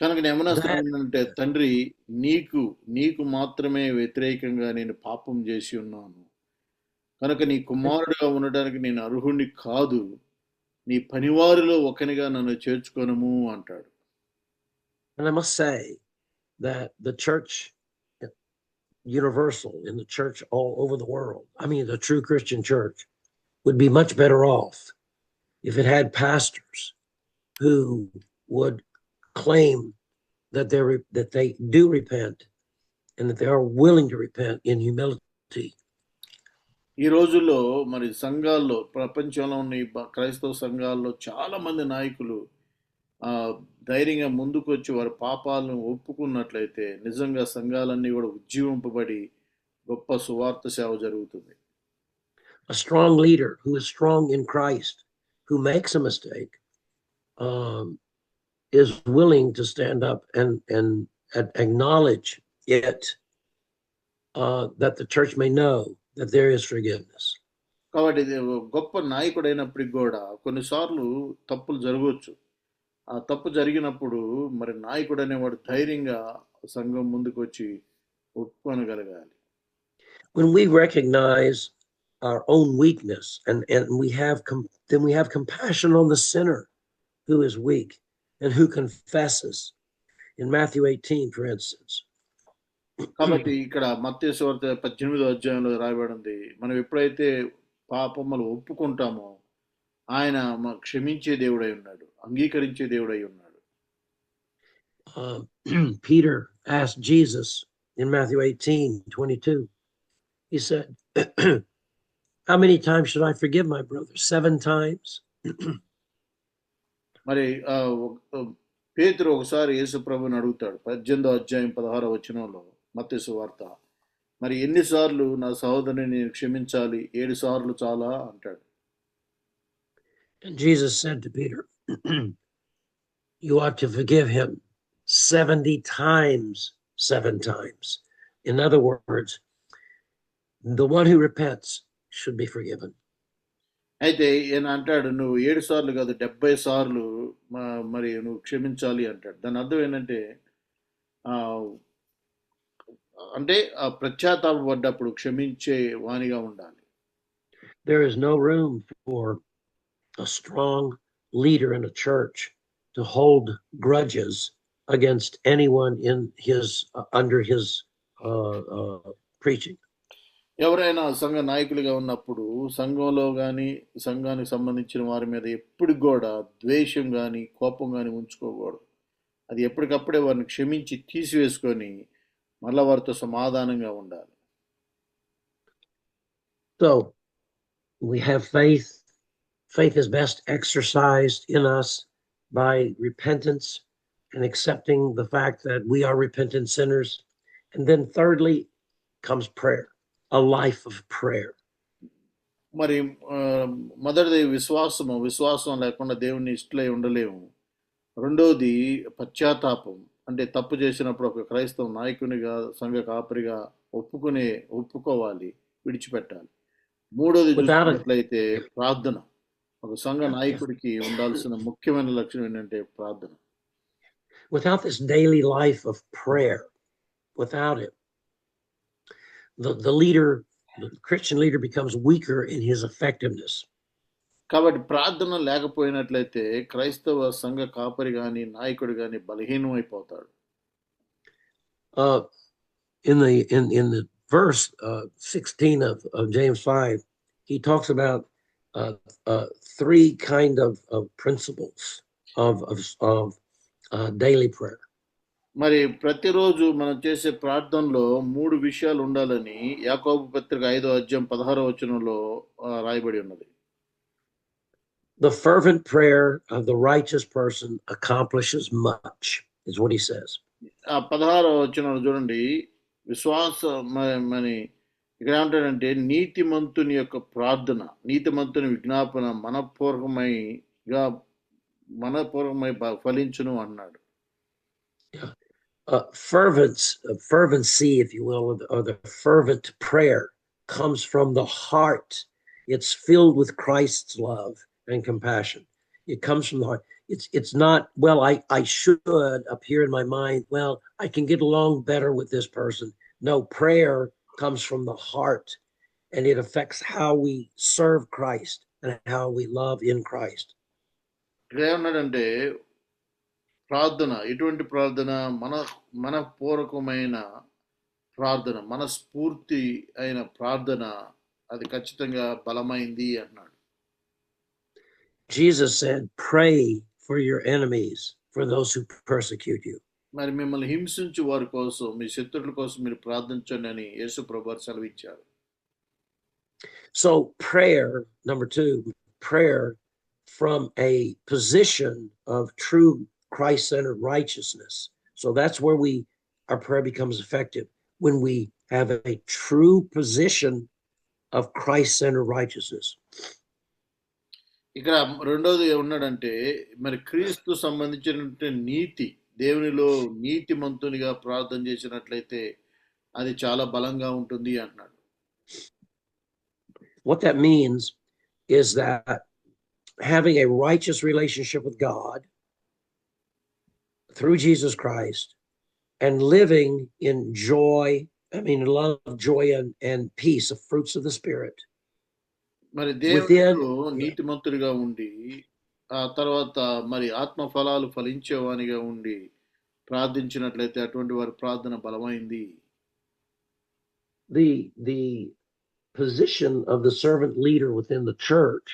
కనుక యవ్వనస్తుడు ఏంటంటే, తండ్రి నీకు మాత్రమే వ్యతిరేకంగా నేను పాపం చేసి ఉన్నాను, కనుక నీ కుమారుడిగా ఉండడానికి నేను అర్హుణ్ణి కాదు, నీ పనివారిలో ఒకనిగా నన్ను చేర్చుకొనుము అంటాడు. And I must say that the church universal, in the church all over the world, I mean the true Christian church, would be much better off if it had pastors who would claim that they do repent and that they are willing to repent in humility. ఈ రోజుల్లో మరి సంఘాల్లో, ప్రపంచంలో ఉన్న క్రైస్తవ సంఘాల్లో చాలా మంది నాయకులు ధైర్యంగా ముందుకు వచ్చి వారి పాపాలను ఒప్పుకున్నట్లయితే నిజంగా సంఘాలన్నీ కూడా ఉజ్జీవింపబడి గొప్ప సువార్త సేవ జరుగుతుంది. A strong leader who is strong in Christ, who makes a mistake, is willing to stand up and acknowledge it, that the church may know that there is forgiveness. కాబట్టి గొప్ప నాయకుడైనప్పటికి కూడా కొన్నిసార్లు తప్పులు జరగవచ్చు. ఆ తప్పు జరిగినప్పుడు మరి నాయకుడు అనేవాడు ధైర్యంగా సంఘం ముందుకు వచ్చి ఒప్పుకొనగలగాలి. When we recognize our own weakness and then we have compassion on the sinner who is weak and who confesses. In Matthew 18, for instance. కాబట్టి ఇక్కడ మత్తయి సువార్త 18వ అధ్యాయంలో రాయబడింది, మనం ఎప్పుడైతే పాపములు ఒప్పుకుంటామో ఆయన క్షమించే దేవుడై ఉన్నాడు, అంగీకరించే దేవుడై ఉన్నాడు. Peter asked Jesus in Matthew 18:22, He said, how many times should I forgive my brother? 7 times? మరి పేతురు ఒకసారి యేసు ప్రభుని అడుగుతాడు 18వ అధ్యాయం 16వ వచనంలో మత్తయి సువార్త, మరి ఎన్నిసార్లు నా సహోదరుని నేను క్షమించాలి? 7 సార్లు చాలా అంటాడు. And Jesus said to Peter, you ought to forgive him 70 times, 7 times. In other words, the one who repents should be forgiven. అయితే ఈయన అంటాడు, నువ్వు 7 సార్లు కాదు 70 సార్లు మరి నువ్వు క్షమించాలి అంటాడు. దాని అర్థం ఏంటంటే అంటే పశ్చాత్తాపడ్డప్పుడు క్షమించే వానిగా ఉండాలి. There is no room for a strong leader in a church to hold grudges against anyone in his under his preaching. ఎవరైనా సంఘ నాయకులుగా ఉన్నప్పుడు సంఘంలో కానీ సంఘానికి సంబంధించిన వారి మీద ఎప్పుడు కూడా ద్వేషం కానీ కోపం కానీ ఉంచుకోకూడదు. అది ఎప్పటికప్పుడే వారిని క్షమించి తీసివేసుకొని మళ్ళా వారితో సమాధానంగా ఉండాలి. So we have faith. Faith is best exercised in us by repentance and accepting the fact that we are repentant sinners. And then thirdly comes prayer, a life of prayer. మరి మొదటిది విశ్వాసం లేకుండా దేవుని ఇష్టలై ఉండలేము. రెండవది పశ్చాత్తాపం, అంటే తప్పు చేసినప్పుడు ఒక క్రైస్తవ నాయకునిగా సంఘ కాపరిగా ఒప్పుకోవాలి, విడిచిపెట్టాలి. మూడోది చూసినట్లయితే ప్రార్థన. ఒక సంఘ నాయకుడికి ఉండాల్సిన ముఖ్యమైన లక్షణం ఏంటంటే ప్రార్థన. Without this daily life of prayer, without it, the leader, the Christian leader becomes weaker in his effectiveness. కాబట్టి ప్రార్థన లేకపోయినట్లయితే క్రైస్తవ సంఘ కాపరి గాని నాయకుడు గాని బలహీనమైపోతాడు. In the verse 16 of James 5, he talks about 3 kind of principles of daily prayer. మరి ప్రతిరోజు మనం చేసే ప్రార్థనలో 3 విషయాలు ఉండాలని యాకోబు పత్రిక 5వ అధ్యాయం 16వ వచనంలో రాయబడి ఉన్నది. The fervent prayer of the righteous person accomplishes much, is what he says. 16వ వచనంలో చూడండి, విశ్వాసమని ఇక్కడ ఏమంటాడంటే నీతిమంతుని యొక్క ప్రార్థన, నీతిమంతుని విజ్ఞాపన మనపూర్వకమై ఫలించును అన్నాడు. Fervency, if you will, or the fervent prayer comes from the heart. It's filled with Christ's love and compassion. It comes from the heart. It's not, well, I should up here in my mind, well, I can get along better with this person. No, prayer comes from the heart, and it affects how we serve Christ and how we love in Christ. ఏమన్నాడంటే ప్రార్థన, ఎటువంటి ప్రార్థన? మనపూర్వకమైన ప్రార్థన, మనస్ఫూర్తి అయిన ప్రార్థన, అది ఖచ్చితంగా బలమైంది అన్నాడు. Jesus said, pray for your enemies, for those who persecute you. మరి మిమ్మల్ని హింసించు వారి కోసం, మీ శత్రువుల కోసం మీరు ప్రార్థించండి అని యేసు ప్రభువు సెలవిచ్చారు. So prayer, number 2, prayer from a position of true Christ-centered righteousness. So that's where our prayer becomes effective, when we have a true position of Christ-centered righteousness. ఇక్కడ రెండోది ఏమన్నాడంటే మరి క్రీస్తు సంబంధించిన నీతి, దేవునిలో నీతిమంతునిగా ప్రార్థన చేసినట్లయితే అది చాలా బలంగా ఉంటుంది అన్నాడు. What that means is that having a righteous relationship with God through Jesus Christ and living in love, joy, and peace, of fruits of the Spirit. మరి దేవునిలో నీతిమంతుడిగా ఉండి ఆ తర్వాత మరి ఆత్మ ఫలాలు ఫలించేవానిగా ఉండి ప్రార్థించినట్లయితే అటువంటి వారి ప్రార్థన బలమైంది. The position of the servant leader within the church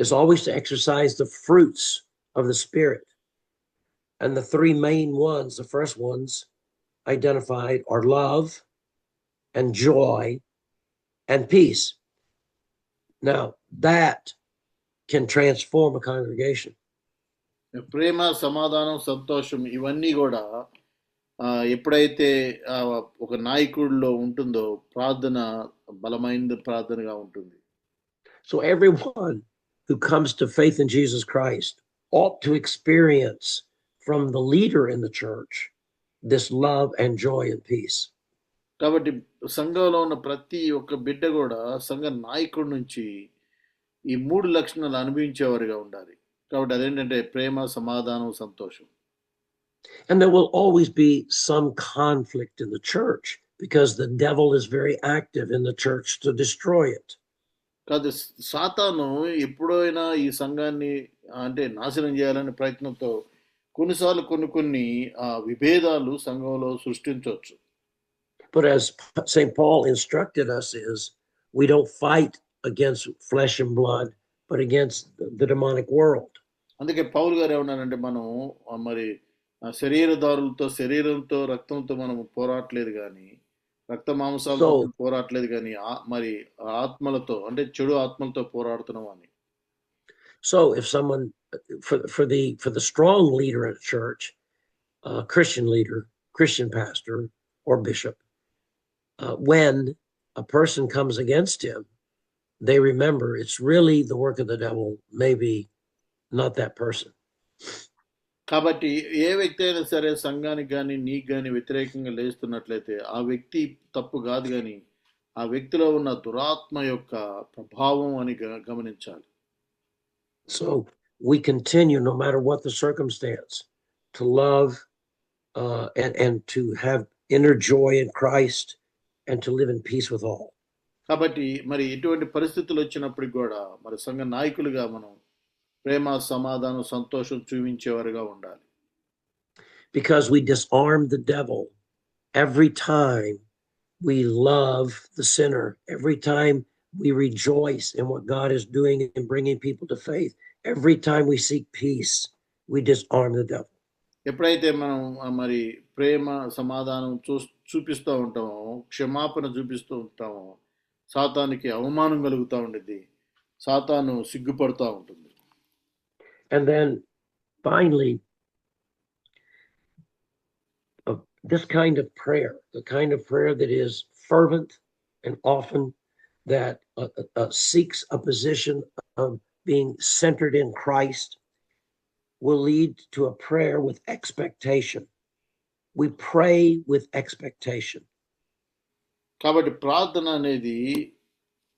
is always to exercise the fruits of the Spirit. And the 3 main ones, the first ones identified, are love and joy and peace. Now, that can transform a congregation. ప్రేమ, సమాధానం, సంతోషం ఇవన్నీ కూడా ఎప్పుడైతే ఒక నాయకుడిలో ఉంటుందో ప్రార్థన బలమైన ప్రార్థనగా ఉంటుంది. So everyone who comes to faith in Jesus Christ ought to experience from the leader in the church this love and joy and peace. కాబట్టి సంఘంలో ఉన్న ప్రతి ఒక్క బిడ్డ కూడా సంఘ నాయకుడి నుంచి ఈ 3 లక్షణాలు అనుభవించేవారుగా ఉండాలి. కాబట్టి అదేంటంటే ప్రేమ, సమాధానం, సంతోషం. And there will always be some conflict in the church because the devil is very active in the church to destroy it. కాదు, సాతాను ఎప్పుడైనా ఈ సంఘాన్ని అంటే నాశనం చేయాలనే ప్రయత్నంతో కొన్నిసార్లు కొన్ని విభేదాలు సంఘంలో సృష్టించవచ్చు. But as St. Paul instructed us is, we don't fight against flesh and blood, but against the demonic world. అందుకే పౌలు గారు ఏమన్నారంటే మనం మరి శరీరదారులతో శరీరంతో రక్తంతో మనం పోరాడలేదు కానీ రక్త మాంసాలతో పోరాడలేదు కానీ మరి ఆత్మలతో అంటే చెడు ఆత్మలతో పోరాడుతున్నాం అని. So if someone for the strong leader at a church, Christian leader, Christian pastor or bishop, when a person comes against him, they remember it's really the work of the devil, maybe not that person. కాబట్టి ఏ వ్యక్తి అయినా సరే సంఘానికి కానీ నీకు కానీ వ్యతిరేకంగా లేస్తున్నట్లయితే ఆ వ్యక్తి తప్పు కాదు కానీ ఆ వ్యక్తిలో ఉన్న దురాత్మ యొక్క ప్రభావం అని గమనించాలి. So we continue no matter what the circumstance to love and to have inner joy in Christ and to live in peace with all. కాబట్టి మరి ఎటువంటి పరిస్థితులు వచ్చినప్పటికి కూడా మరి సంఘ నాయకులుగా మనం ప్రేమ, సమాధానం, సంతోషం చూపించేవారుగా ఉండాలి. Because we disarm the devil every time we love the sinner, every time we rejoice in what God is doing in bringing people to faith, every time we seek peace, we disarm the devil. ఎప్పుడైతే మనం మరి ప్రేమ, సమాధానం చూపిస్తూ ఉంటామో, క్షమాపణ చూపిస్తూ ఉంటామో, సాతానికి అవమానం కలుగుతూ ఉండేది, సాతాను సిగ్గుపడుతూ ఉంటుంది. And then finally, this kind of prayer, the kind of prayer that is fervent and often that seeks a position of being centered in Christ, will lead to a prayer with expectation. We pray with expectation. కాబట్టి ప్రార్థన అనేది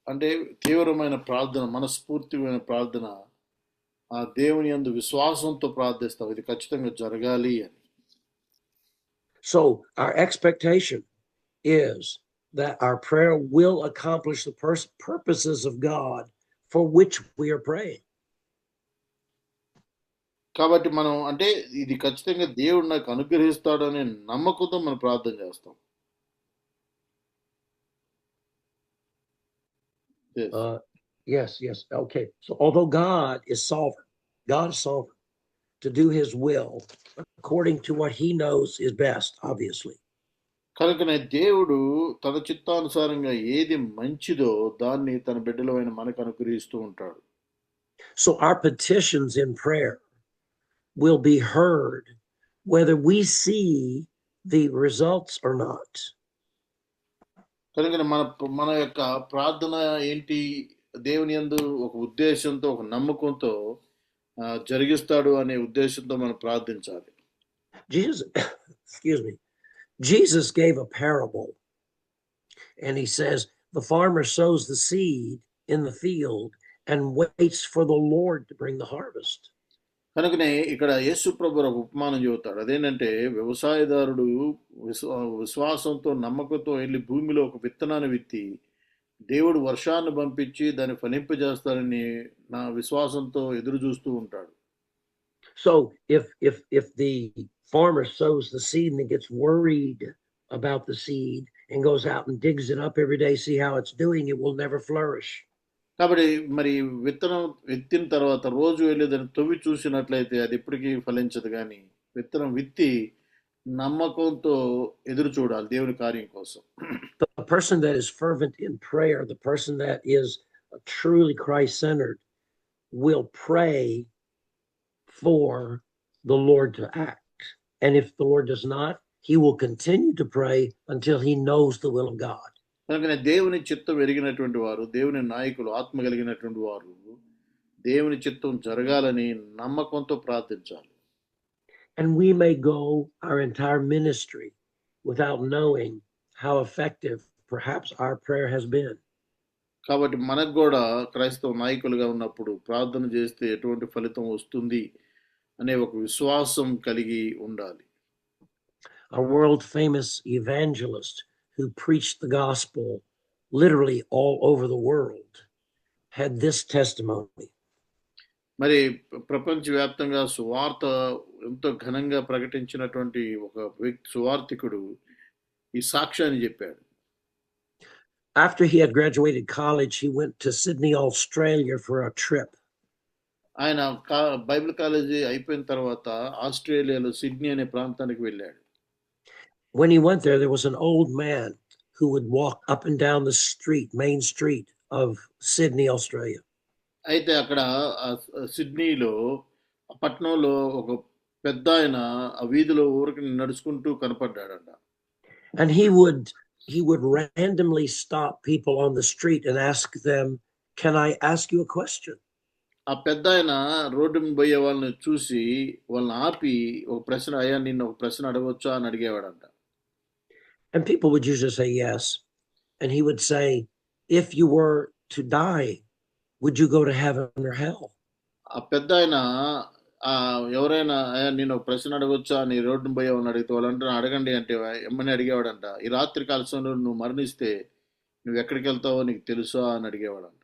అంటే తీవ్రమైన ప్రార్థన, మనస్ఫూర్తిమైన ప్రార్థన, ఆ దేవుని యందు విశ్వాసంతో ప్రార్థిస్తాం, ఇది ఖచ్చితంగా జరగాలి అని. So our expectation is that our prayer will accomplish the purposes of God for which we are praying. కాబట్టి మనం అంటే ఇది ఖచ్చితంగా దేవుడు నాకు అనుగ్రహిస్తాడనే నమ్మకంతో మనం ప్రార్థన చేస్తాం. Yes. Okay. So although God is sovereign to do his will according to what he knows is best, obviously. కనుకనే దేవుడు తన చిత్తానుసారంగా ఏది మంచిదో దాన్ని తన బిడ్డలైన మనకు అనుగ్రహిస్తూ ఉంటాడు. So our petitions in prayer will be heard whether we see the results or not. కనుక మన యొక్క ప్రార్థన ఏంటి, దేవుని యందు ఒక ఉద్దేశంతో ఒక నమ్మకంతో జరిగిస్తాడు అనే ఉద్దేశంతో మనం ప్రార్థించాలి. Jesus gave a parable and he says the farmer sows the seed in the field and waits for the Lord to bring the harvest. కనుకనే ఇక్కడ యేసు ప్రభువు ఒక ఉపమానం చెబుతాడు. అదేంటంటే వ్యవసాయదారుడు విశ్వాసంతో నమ్మకంతో వెళ్ళి భూమిలో ఒక విత్తనాన్ని విత్తి దేవుడు వర్షాన్ని పంపించి దాన్ని ఫలింపజేస్తారని నా విశ్వాసంతో ఎదురు చూస్తూ ఉంటాడు. So if the farmer sows the seed and he gets worried about the seed and goes out and digs it up every day, see how it's doing, it will never flourish. కాబట్టి మరి విత్తనం విత్తిన తర్వాత రోజు వెళ్ళి దాన్ని తవ్వి చూసినట్లయితే అది ఎప్పటికీ ఫలించదు. కానీ విత్తనం విత్తి నమ్మకంతో ఎదురు చూడాలి దేవుని కార్యం కోసం. The person that is fervent in prayer, the person that is truly Christ-centered, will pray for the Lord to act. And if the Lord does not, he will continue to pray until he knows the will of God. కనుక దేవుని చిత్తం ఎరిగినటువంటి వారు, దేవుని నాయకులు, ఆత్మ కలిగినటువంటి వారు దేవుని చిత్తం జరగాలని నమ్మకంతో ప్రార్థించాలి. And we may go our entire ministry without knowing how effective perhaps our prayer has been. కాబట్టి మనకు కూడా క్రైస్తవ నాయకులుగా ఉన్నప్పుడు ప్రార్థన చేస్తే ఎటువంటి ఫలితం వస్తుంది అనే ఒక విశ్వాసం కలిగి ఉండాలి. A world famous evangelist who preached the gospel literally all over the world had this testimony. మరి ప్రపంచవ్యాప్తంగా సువార్త ఎంతో ఘనంగా ప్రకటించినటువంటి ఒక వ్యక్తి, సువార్థికుడు ఈ సాక్ష్యాన్ని చెప్పాడు. After he had graduated college, he went to Sydney, Australia for a trip. ఆయన బైబిల్ కాలేజీ అయిపోయిన తర్వాత ఆస్ట్రేలియాలో సిడ్నీ అనే ప్రాంతానికి వెళ్ళాడు. When he went there, there was an old man who would walk up and down the street, main street of Sydney, Australia. అయితే అక్కడ సిడ్నీలో పట్టణంలో ఒక పెద్ద ఆయన ఆ వీధిలో ఊరికి నడుచుకుంటూ కనపడ్డాడంట. And he would randomly stop people on the street and ask them, "Can I ask you a question?" ఆ పెద్ద ఆయన రోడ్డు మీద పోయే వాళ్ళని చూసి వాళ్ళని ఆపి ఒక ప్రశ్న, అయ్యా నిన్ను ఒక ప్రశ్న అడగవచ్చా అని అడిగేవాడంట. And people would usually say yes. And he would say, "If you were to die, would you go to heaven or hell?" ఆ పెద్ద ఆయన ఎవరైనా నేను ఒక ప్రశ్న అడగొచ్చా అని రోడ్డును పోయే వాళ్ళని అడిగితే వాళ్ళంటే అడగండి అంటే ఎమ్మని అడిగేవాడంట. ఈ రాత్రి కాల సమయంలో నువ్వు మరణిస్తే నువ్వు ఎక్కడికి వెళ్తావో నీకు తెలుసా అని అడిగేవాడంట.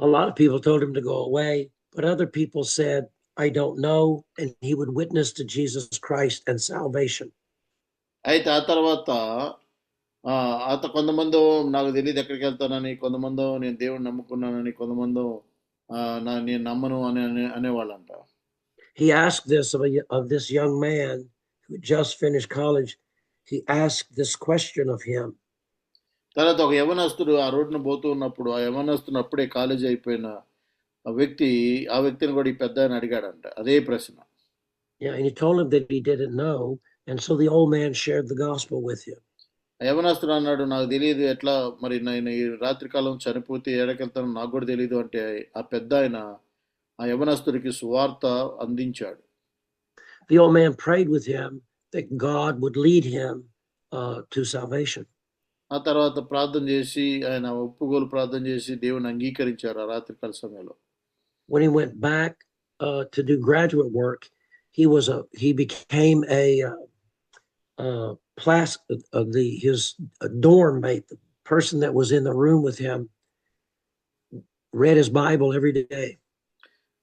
A lot of people told him to go away, but other people said, "I don't know," and he would witness to Jesus Christ and salvation. అయితే ఆ తర్వాత కొంతమందో నాకు తెలియదు ఎక్కడికి వెళ్తానని, కొంతమందో నేను దేవుడిని నమ్ముకున్నానని, కొంతమందో నేను నమ్మను అనేవాళ్ళంట. He asked this of this young man who had just finished college. He asked this question of him. తర్వాత ఒక యవనస్తుడు ఆ రోడ్డును పోతూ ఉన్నప్పుడు ఆ యవనస్తుడు అప్పుడే కాలేజీ అయిపోయిన ఆ వ్యక్తిని కూడా ఈ పెద్ద ఆయన అడిగాడంట అదే ప్రశ్న. Yeah, and he told him that he didn't know, and so the old man shared the gospel with him. యవనస్తుడు అన్నాడు, నాకు తెలియదు ఎట్లా, మరి నేను ఈ రాత్రికాలం చనిపోతే ఏడకెళ్తానో నాకు కూడా తెలియదు అంటే ఆ పెద్ద ఆయన ఆ యవనస్తుడికి సువార్త అందించాడు. The old man prayed with him that God would lead him to salvation. ఆ తర్వాత ప్రార్థన చేసి ఆయన ఒప్పుకోలు ప్రార్థన చేసి దేవుని అంగీకరించారు ఆ రాత్రికాల సమయంలో. When he went back to do graduate work, he became his dorm mate, the person that was in the room with him, read his Bible every day.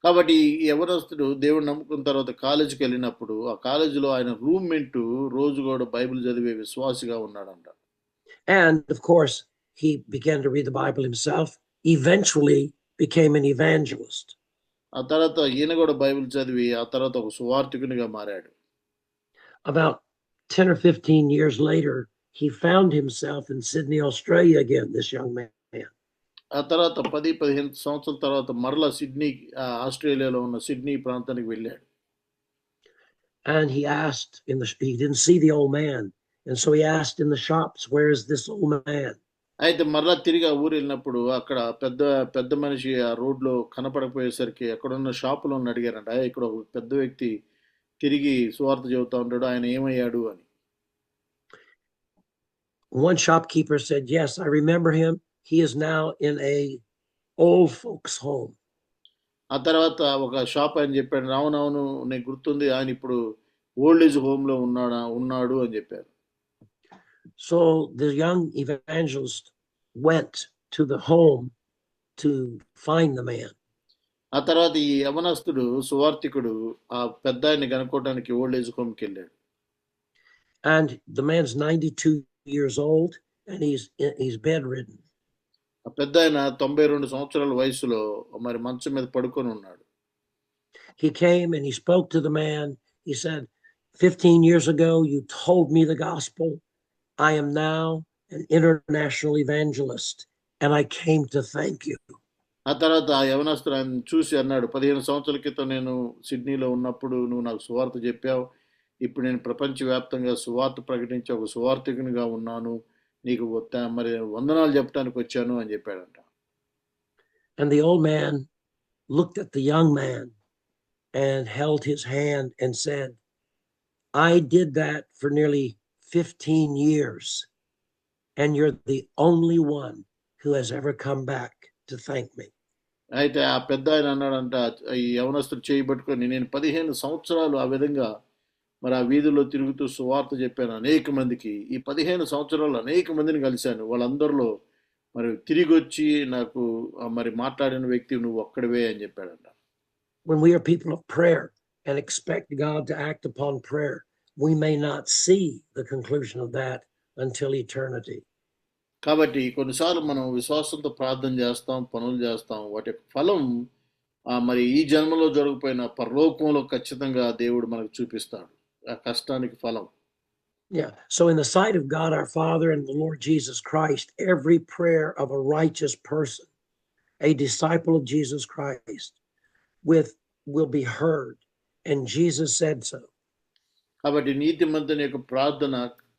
కాబట్టి యవనస్తుడు దేవుని నమ్ముకున్న తర్వాత కాలేజీకి వెళ్ళినప్పుడు ఆ కాలేజీలో ఆయన రూమ్మేట్ రోజు కూడా బైబిల్ చదివే విశ్వాసిగా ఉన్నాడంట. And of course, he began to read the Bible himself, eventually became an evangelist. ఆ తర్వాత ఈయన కూడా బైబిల్ చదివి ఆ తర్వాత ఒక సువార్థికునిగా మారాడు. About 10 or 15 years later, he found himself in Sydney, Australia again, this young man. ఆ తర్వాత 10-15 సంవత్సరాల తర్వాత మరలా సిడ్నీ, ఆస్ట్రేలియాలో ఉన్న సిడ్నీ ప్రాంతానికి వెళ్ళాడు. And he asked he didn't see the old man. And so he asked in the shops, "Where is this old man?" అయితే మరలా తిరిగి ఆ ఊరు వెళ్ళినప్పుడు అక్కడ పెద్ద మనిషి ఆ రోడ్లో కనపడకపోయేసరికి అక్కడున్న షాపులో అడిగారంట, ఇక్కడ ఒక పెద్ద వ్యక్తి తిరిగి సువార్త చెబుతా ఉంటాడు, ఆయన ఏమయ్యాడు అని. One shopkeeper said, "Yes, I remember him. He is now in a old folks home." ఆ తర్వాత ఒక షాప్ ఆయన చెప్పాడు, అవునవును నీకు గుర్తుంది, ఆయన ఇప్పుడు ఓల్డ్ ఏజ్ హోమ్ లో ఉన్నాడు అని చెప్పారు. So the young evangelist went to the home to find the man. ఆ తర్వాత ఈ యవనస్తుడు సువార్థికుడు ఆ పెద్ద ఆయన్ని కనుక్కోవడానికి ఓల్డ్ ఏజ్ హోమ్కి వెళ్ళాడు. And the man's 92 years old and he's bedridden. ఆ పెద్ద ఆయన 92 సంవత్సరాల వయసులో మరి మంచం మీద పడుకొని ఉన్నాడు. He came and he spoke to the man. He said, 15 years ago, you told me the gospel. I am now an international evangelist, and I came to thank you. ఆ తర్వాత ఆ యవనస్తుడు ఆయన చూసి అన్నాడు, 15 సంవత్సరాల క్రితం నేను సిడ్నీలో ఉన్నప్పుడు నువ్వు నాకు సువార్త చెప్పావు. ఇప్పుడు నేను ప్రపంచవ్యాప్తంగా సువార్త ప్రకటించే ఒక సువార్థికునిగా ఉన్నాను. నీకు మరి వందనాలు చెప్పడానికి వచ్చాను అని చెప్పాడంట. And the old man looked at the young man and held his hand and said, I did that for nearly 15 years, and you're the only one who has ever come back to thank me. అయితే ఆ పెద్ద ఆయన అన్నాడంట, ఈ యవనస్తుడు చేయబట్టుకొని, నేను 15 సంవత్సరాలు ఆ విధంగా మరి ఆ వీధుల్లో తిరుగుతూ సువార్త చెప్పాను అనేక మందికి. ఈ 15 సంవత్సరాలు అనేక మందిని కలిశాను. వాళ్ళందరిలో మరి తిరిగి వచ్చి నాకు మరి మాట్లాడిన వ్యక్తి నువ్వు ఒక్కడివే అని చెప్పాడంట. When we are people of prayer and expect God to act upon prayer, we may not see the conclusion of that until eternity. కాబట్టి కొన్నిసార్లు మనం విశ్వాసంతో ప్రార్థన చేస్తాం, పనులు చేస్తాం, వాటి యొక్క ఫలం మరి ఈ జన్మలో జరగకపోయిన పరలోకంలో ఖచ్చితంగా దేవుడు మనకు చూపిస్తాడు ఆ కష్టానికి ఫలం. Yeah. So in the sight of God our Father and the Lord Jesus Christ, every prayer of a righteous person, a disciple of Jesus Christ, will be heard. And Jesus said so. కాబట్టి నీతిమంతుని యొక్క ప్రార్థన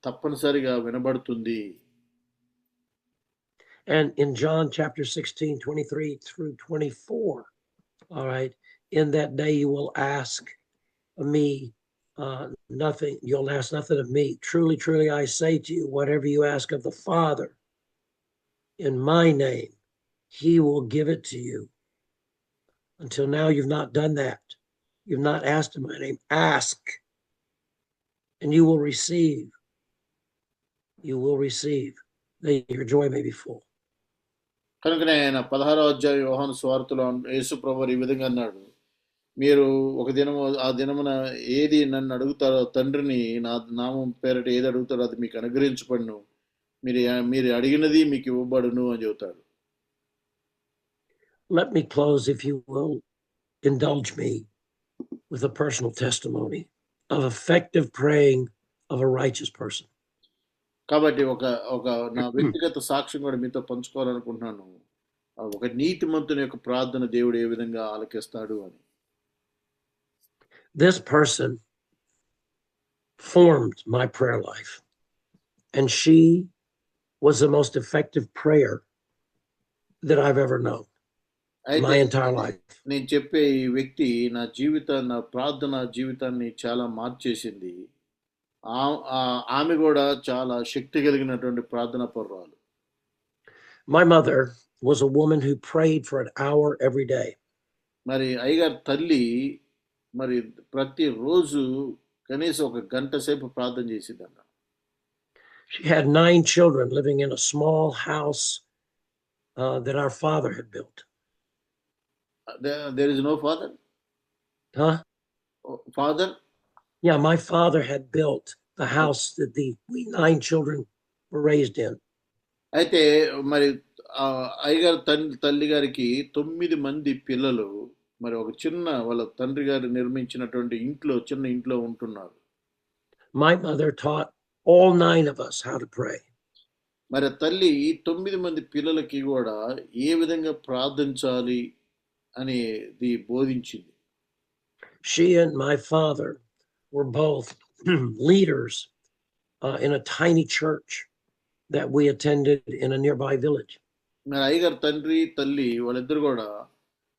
తప్పనిసరిగా వినబడుతుంది. And in John chapter 16, 23 through 24, all right, in that day you will ask me nothing, you'll ask nothing of me. Truly, truly, I say to you, whatever you ask of the Father in my name, he will give it to you. Until now, you've not done that. You've not asked in my name. Ask, and you will receive. You will receive, that your joy may be full. కనుకనే ఆయన 16వ అధ్యాయం యోహాను సువార్తలో యేసు ప్రభువు ఈ విధంగా అన్నాడు, మీరు ఒక దినము ఆ దినమున ఏది నన్ను అడుగుతారో తండ్రిని నా నామం పేరట ఏది అడుగుతారో అది మీకు అనుగ్రహించబడును, మీరు అడిగినది మీకు ఇవ్వబడును అని చెబుతాడు. Let me close, if you will indulge me, with a personal testimony of effective praying of a righteous person. కాబట్టి ఒక నా వ్యక్తిగత సాక్ష్యం కూడా మీతో పంచుకోవాలనుకుంటున్నాను. ఒక నీతిమంతుని యొక్క ప్రార్థన దేవుడు ఏ విధంగా ఆలకిస్తాడు అని. This person formed my prayer life, and she was the most effective prayer that I've ever known in my entire life. నేను చెప్పే ఈ వ్యక్తి నా ప్రార్థన జీవితాన్ని చాలా మార్చేసింది. ఆమె కూడా చాలా శక్తి కలిగినటువంటి ప్రార్థన పరురాలు. My mother was a woman who prayed for an hour every day. మరి అయ్యగారు తల్లి మరి ప్రతి రోజు కనీసం ఒక గంట సేపు ప్రార్థన చేసిందన్న. She had 9 children living in a small house that our father had built. There is no father? Huh? Father? Yeah, my father had built the house that we 9 children were raised in. అయితే మరి అయ్యగారు తల్లి గారికి 9 మంది పిల్లలు మరి ఒక చిన్న వాళ్ళ తండ్రి గారు నిర్మించినటువంటి చిన్న ఇంట్లో ఉంటున్నారు. My mother taught all 9 of us how to pray. మరి తల్లి 9 మంది పిల్లలకి కూడా ఏ విధంగా ప్రార్థించాలి అనేది బోధించింది. She and my father were both leaders in a tiny church that we attended in a nearby village. మరి అయ్యగారు తండ్రి తల్లి వాళ్ళిద్దరు కూడా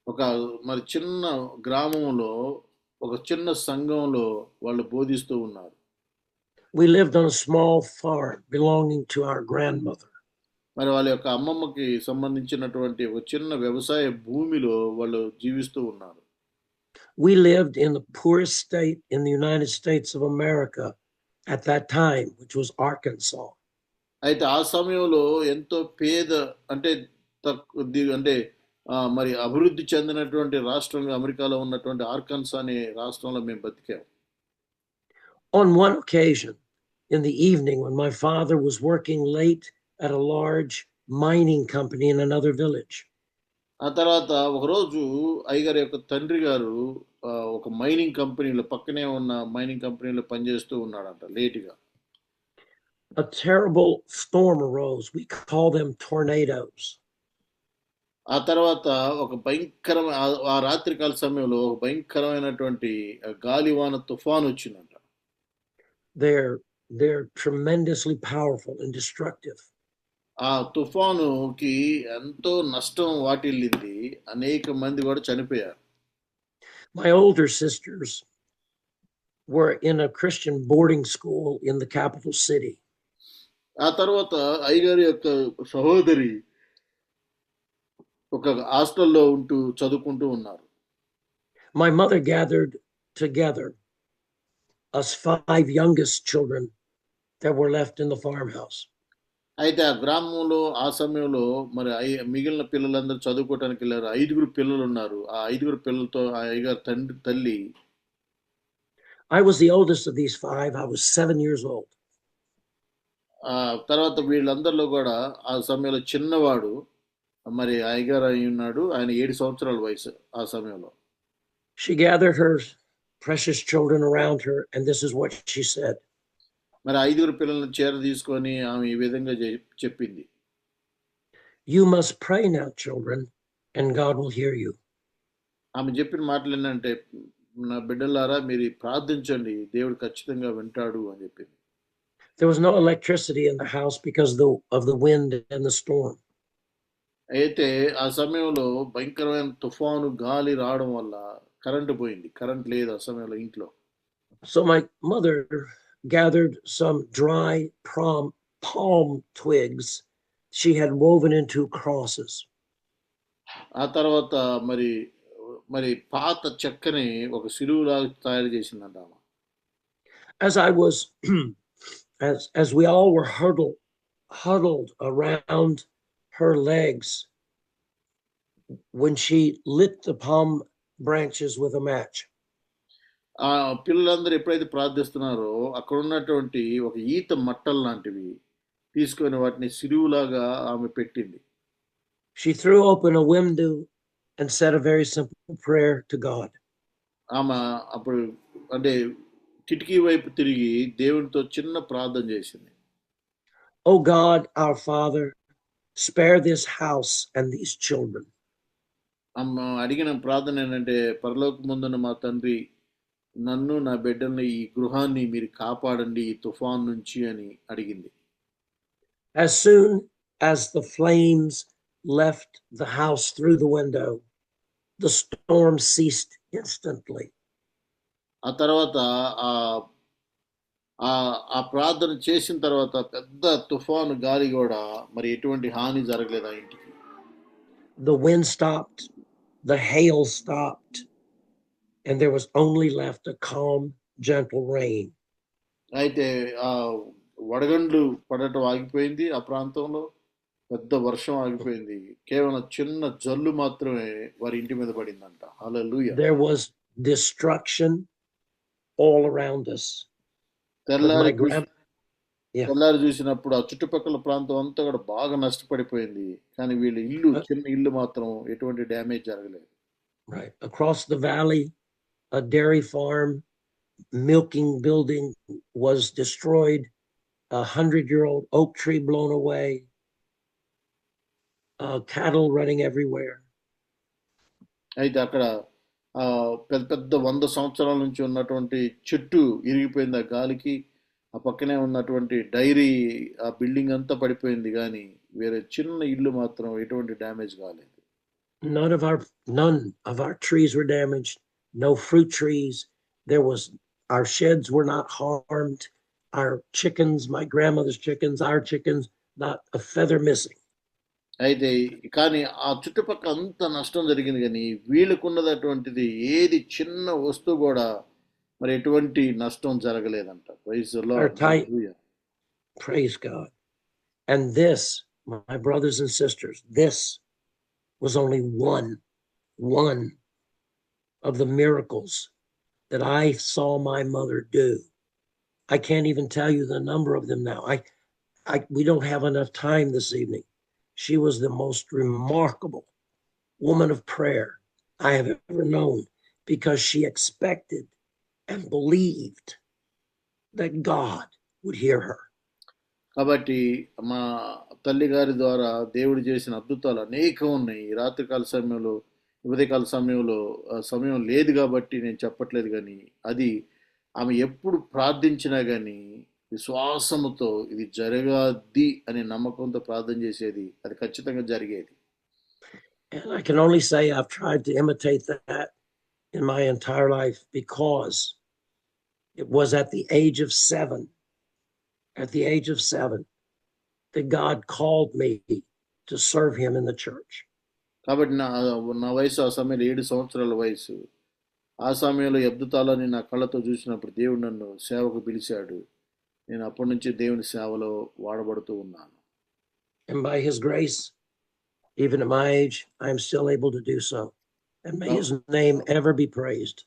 ఒక మరి చిన్న గ్రామంలో ఒక చిన్న సంఘంలో వాళ్ళు బోధిస్తూ ఉన్నారు. We lived on a small farm belonging to our grandmother. మరి వాళ్ళ యొక్క అమ్మమ్మకి సంబంధించినటువంటి ఒక చిన్న వ్యవసాయ భూమిలో వాళ్ళు జీవిస్తూ ఉన్నారు. We lived in the poorest state in the United States of America at that time, which was Arkansas. అయితే ఆ సమయంలో ఎంతో పేద అంటే మరి అభివృద్ధి చెందినటువంటి రాష్ట్రంగా అమెరికాలో ఉన్నటువంటి ఆర్కన్సా అనే రాష్ట్రంలో మేము బతికాం. On one occasion in the evening when my father was working late at a large mining company in another village. ఆ తర్వాత ఒకరోజు అయ్యగారి యొక్క తండ్రి గారు ఒక మైనింగ్ కంపెనీలో పక్కనే ఉన్న మైనింగ్ కంపెనీలో పనిచేస్తూ ఉన్నాడంట లేటుగా. a terrible storm arose. We call them tornadoes. ఆ తర్వాత ఒక భయంకరమైన ఆ రాత్రికాల సమయంలో ఒక భయంకరమైనటువంటి గాలివాన తుఫాను వచ్చిందంట. They're tremendously powerful and destructive. ఆ తుఫానుకి ఎంతో నష్టం వాటిల్లింది. అనేక మంది కూడా చనిపోయారు. My older sisters were in a Christian boarding school in the capital city. ఆ తర్వాత అయ్యగారి యొక్క సహోదరి ఒక హాస్టల్లో ఉంటూ చదువుకుంటూ ఉన్నారు. My mother gathered together us 5 youngest children that were left in the farmhouse. అయితే ఆ గ్రామంలో ఆ సమయంలో మరి మిగిలిన పిల్లలందరూ చదువుకోవటానికి వెళ్ళారు. 5 పిల్లలు ఉన్నారు. ఆ 5 పిల్లలతో ఆ అయ్యగారు తల్లి I was the oldest of these 5. I was 7 years old. తర్వాత వీళ్ళందరిలో కూడా ఆ సమయంలో చిన్నవాడు మరి అయ్యగారు అయి ఉన్నాడు. ఆయన 7 సంవత్సరాల వయసు ఆ సమయంలో. She gathered her precious children around her, and this is what she said. మరి 5 పిల్లలను చేర తీసుకొని ఆమె ఈ విధంగా చెప్పింది. You must pray now, children, and God will hear you. ఆమె చెప్పిన మాటలు ఏంటంటే, నా బిడ్డలారా మీరు ప్రార్థించండి, దేవుడు ఖచ్చితంగా వింటాడు అని చెప్పింది. There was no electricity in the house because of the wind and the storm. అయితే ఆ సమయంలో భయంకరమైన తుఫాను గాలి రావడం వల్ల కరెంటు పోయింది. కరెంట్ లేదు ఆ సమయంలో ఇంట్లో. So my mother gathered some dry palm twigs she had woven into crosses. ఆ తర్వాత మరి పాత చెక్కని ఒక సిలువలాగా తయారు చేసిందంట ఆమె. As I was as we all were huddled around her legs when she lit the palm branches with a match. ఆ పిల్లలందరూ ఎప్పుడైతే ప్రార్థిస్తున్నారో అక్కడ ఉన్నటువంటి ఒక ఈత మట్టలు లాంటివి తీసుకొని వాటిని సిలువులాగా ఆమె పెట్టింది. She threw open a window and said a very simple prayer to God. ఆమె అప్పుడు అంటే కిటికీ వైపు తిరిగి దేవునితో చిన్న ప్రార్థన చేసింది. Oh God, our Father, spare this house and these children. అమ్మ అడిగిన ప్రార్థన ఏంటంటే, పరలోకమందున్న మా తండ్రి, నన్ను నా బిడ్డల్ని ఈ గృహాన్ని మీరు కాపాడండి ఈ తుఫాన్ నుంచి అని అడిగింది. As soon as the flames left the house through the window, the storm ceased instantly. ఆ తర్వాత ఆ ప్రార్థన చేసిన తర్వాత పెద్ద తుఫాను గాలి కూడా మరి ఎటువంటి హాని జరగలేదు ఆ ఇంటికి. The wind stopped, the hail stopped, and there was only left a calm, gentle rain. అయితే ఆ వడగండ్లు పడటం ఆగిపోయింది. ఆ ప్రాంతంలో పెద్ద వర్షం ఆగిపోయింది. కేవలం చిన్న జల్లు మాత్రమే వారి ఇంటి మీద పడిందంట. హల్లెలూయా. There was destruction all around us. తెల్లారి చూసినప్పుడు ఆ చుట్టుపక్కల ప్రాంతం అంతా కూడా బాగా నష్టపడిపోయింది. కానీ వీళ్ళ చిన్న ఇల్లు మాత్రం ఎటువంటి డ్యామేజ్ జరగలేదు. Right. Across the valley, a dairy farm, milking building was destroyed. 100-year-old oak tree blown away. Cattle running everywhere. అయితే అక్కడ పెద్ద పెద్ద 100 సంవత్సరాల నుంచి ఉన్నటువంటి చెట్టు ఇరిగిపోయింది ఆ గాలికి. ఆ పక్కనే ఉన్నటువంటి డైరీ ఆ బిల్డింగ్ అంతా పడిపోయింది. కానీ వేరే చిన్న ఇల్లు మాత్రం ఎటువంటి డ్యామేజ్ కాలేదు. None of our trees were damaged. No fruit trees. Our sheds were not harmed. Our chickens, my grandmother's chickens, our chickens, not a feather missing. అయితే కానీ ఆ చుట్టుపక్కల అంత నష్టం జరిగింది. కానీ వీళ్ళకున్నటువంటిది ఏది చిన్న వస్తువు కూడా మరి ఎటువంటి నష్టం జరగలేదంట. Praise God. And this, my brothers and sisters, this was only one of the miracles that I saw my mother do. I can't even tell you the number of them now. We don't have enough time this evening. She was the most remarkable woman of prayer I have ever known, because she expected and believed that God would hear her. కాబట్టి మా తల్లి గారి ద్వారా దేవుడు చేసిన అద్భుతాలు అనేకం ఉన్నాయి. ఈ రాత్రికాల సమయంలో, ఉదయకాల సమయంలో సమయం లేదు కాబట్టి నేను చెప్పట్లేదు కానీ, అది ఆమె ఎప్పుడు ప్రార్థించినా కానీ విశ్వాసముతో ఇది జరగాది అనే నమ్మకంతో ప్రార్థన చేసేది. అది ఖచ్చితంగా జరిగేది. And I can only say I've tried to imitate that in my entire life, because it was at the age of 7, that God called me to serve him in the church. కాబట్టి నా వయసు ఆ సమయంలో 7 సంవత్సరాల వయసు. ఆ సమయంలో ఈ అద్భుతాలని నా కళ్ళతో చూసినప్పుడు దేవుడు నన్ను సేవకు పిలిచాడు. నేను అప్పటి నుంచి దేవుని సేవలో వాడబడుతూ ఉన్నాను. And by his grace, even at my age, I am still able to do so. And may his name ever be praised.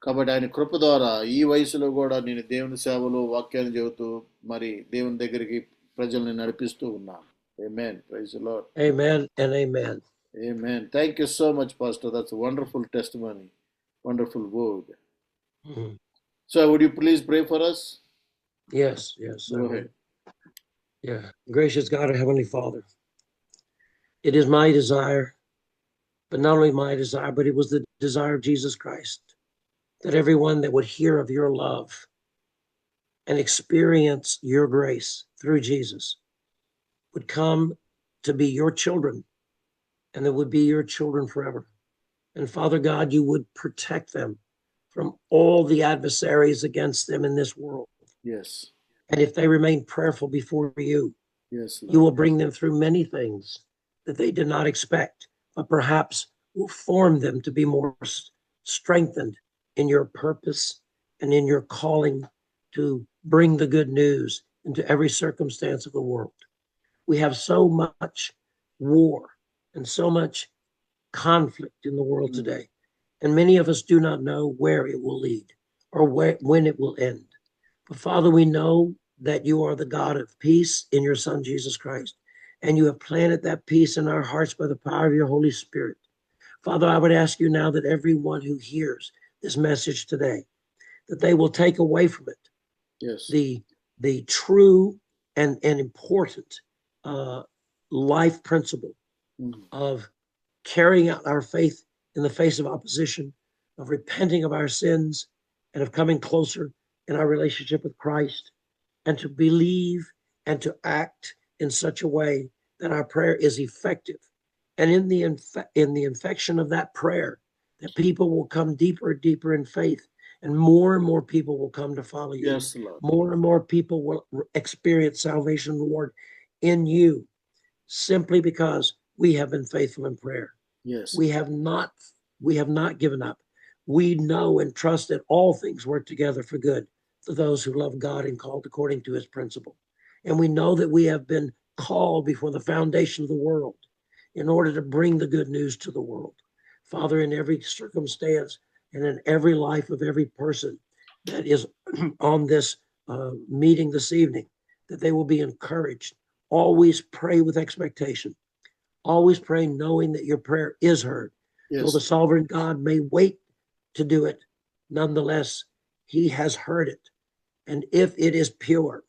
కాబట్టి ఆయన కృప ద్వారా ఈ వయసులో కూడా నేను దేవుని సేవలో వాక్యాన్ని చెబుతూ మరి దేవుని దగ్గరికి ప్రజల్ని నడిపిస్తూ ఉన్నాను. Amen. Praise the Lord. Amen and amen. Amen. Thank you so much, Pastor. That's a wonderful testimony. Wonderful word. Mhm. So would you please pray for us? Yes. Go ahead. Yeah. Gracious God, our Heavenly Father, it is my desire, but not only my desire, but it was the desire of Jesus Christ, that everyone that would hear of your love and experience your grace through Jesus would come to be your children, and that would be your children forever. And Father God, you would protect them from all the adversaries against them in this world. Yes. And if they remain prayerful before you, Yes, Lord. you will bring them through many things that they did not expect, but perhaps will form them to be more strengthened in your purpose and in your calling to bring the good news into every circumstance of the world. We have so much war and so much conflict in the world today, and many of us do not know where it will lead or when it will end. But Father, we know that you are the God of peace in your Son, Jesus Christ, and you have planted that peace in our hearts by the power of your Holy Spirit. Father, I would ask you now that everyone who hears this message today, that they will take away from it Yes. the true and important life principle of carrying out our faith in the face of opposition, of repenting of our sins, and of coming closer in our relationship with Christ, and to believe and to act in such a way that our prayer is effective. And in the infection of that prayer, that people will come deeper and deeper in faith, and more people will come to follow you. Yes, Lord. More and more people will experience salvation, Lord, in you, simply because we have been faithful in prayer. Yes. We have not given up. We know and trust that all things work together for good to those who love God and called according to his principle. And we know that we have been called before the foundation of the world in order to bring the good news to the world. Father, in every circumstance and in every life of every person that is on this meeting this evening, that they will be encouraged. Always pray with expectation. Always pray knowing that your prayer is heard. Yes. Though the sovereign God may wait to do it, nonetheless, he has heard it. And if it is pure,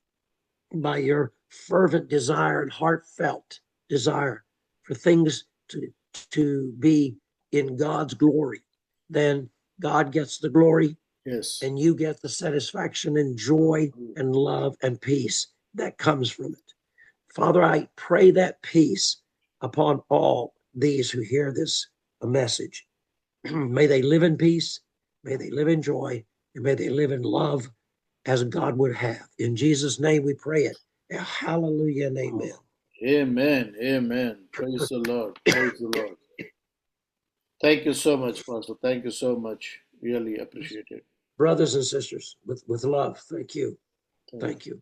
by your fervent desire and heartfelt desire for things to be in God's glory, then God gets the glory. Yes. And you get the satisfaction and joy and love and peace that comes from it. Father, I pray that peace upon all these who hear this message. May they live in peace, may they live in joy, and may they live in love as God would have. In Jesus' name we pray it. Hallelujah and amen. Amen. Amen. Praise the Lord. Praise the Lord. Thank you so much, Pastor. Thank you so much. Really appreciate it. Brothers and sisters, with love, thank you. Thank you.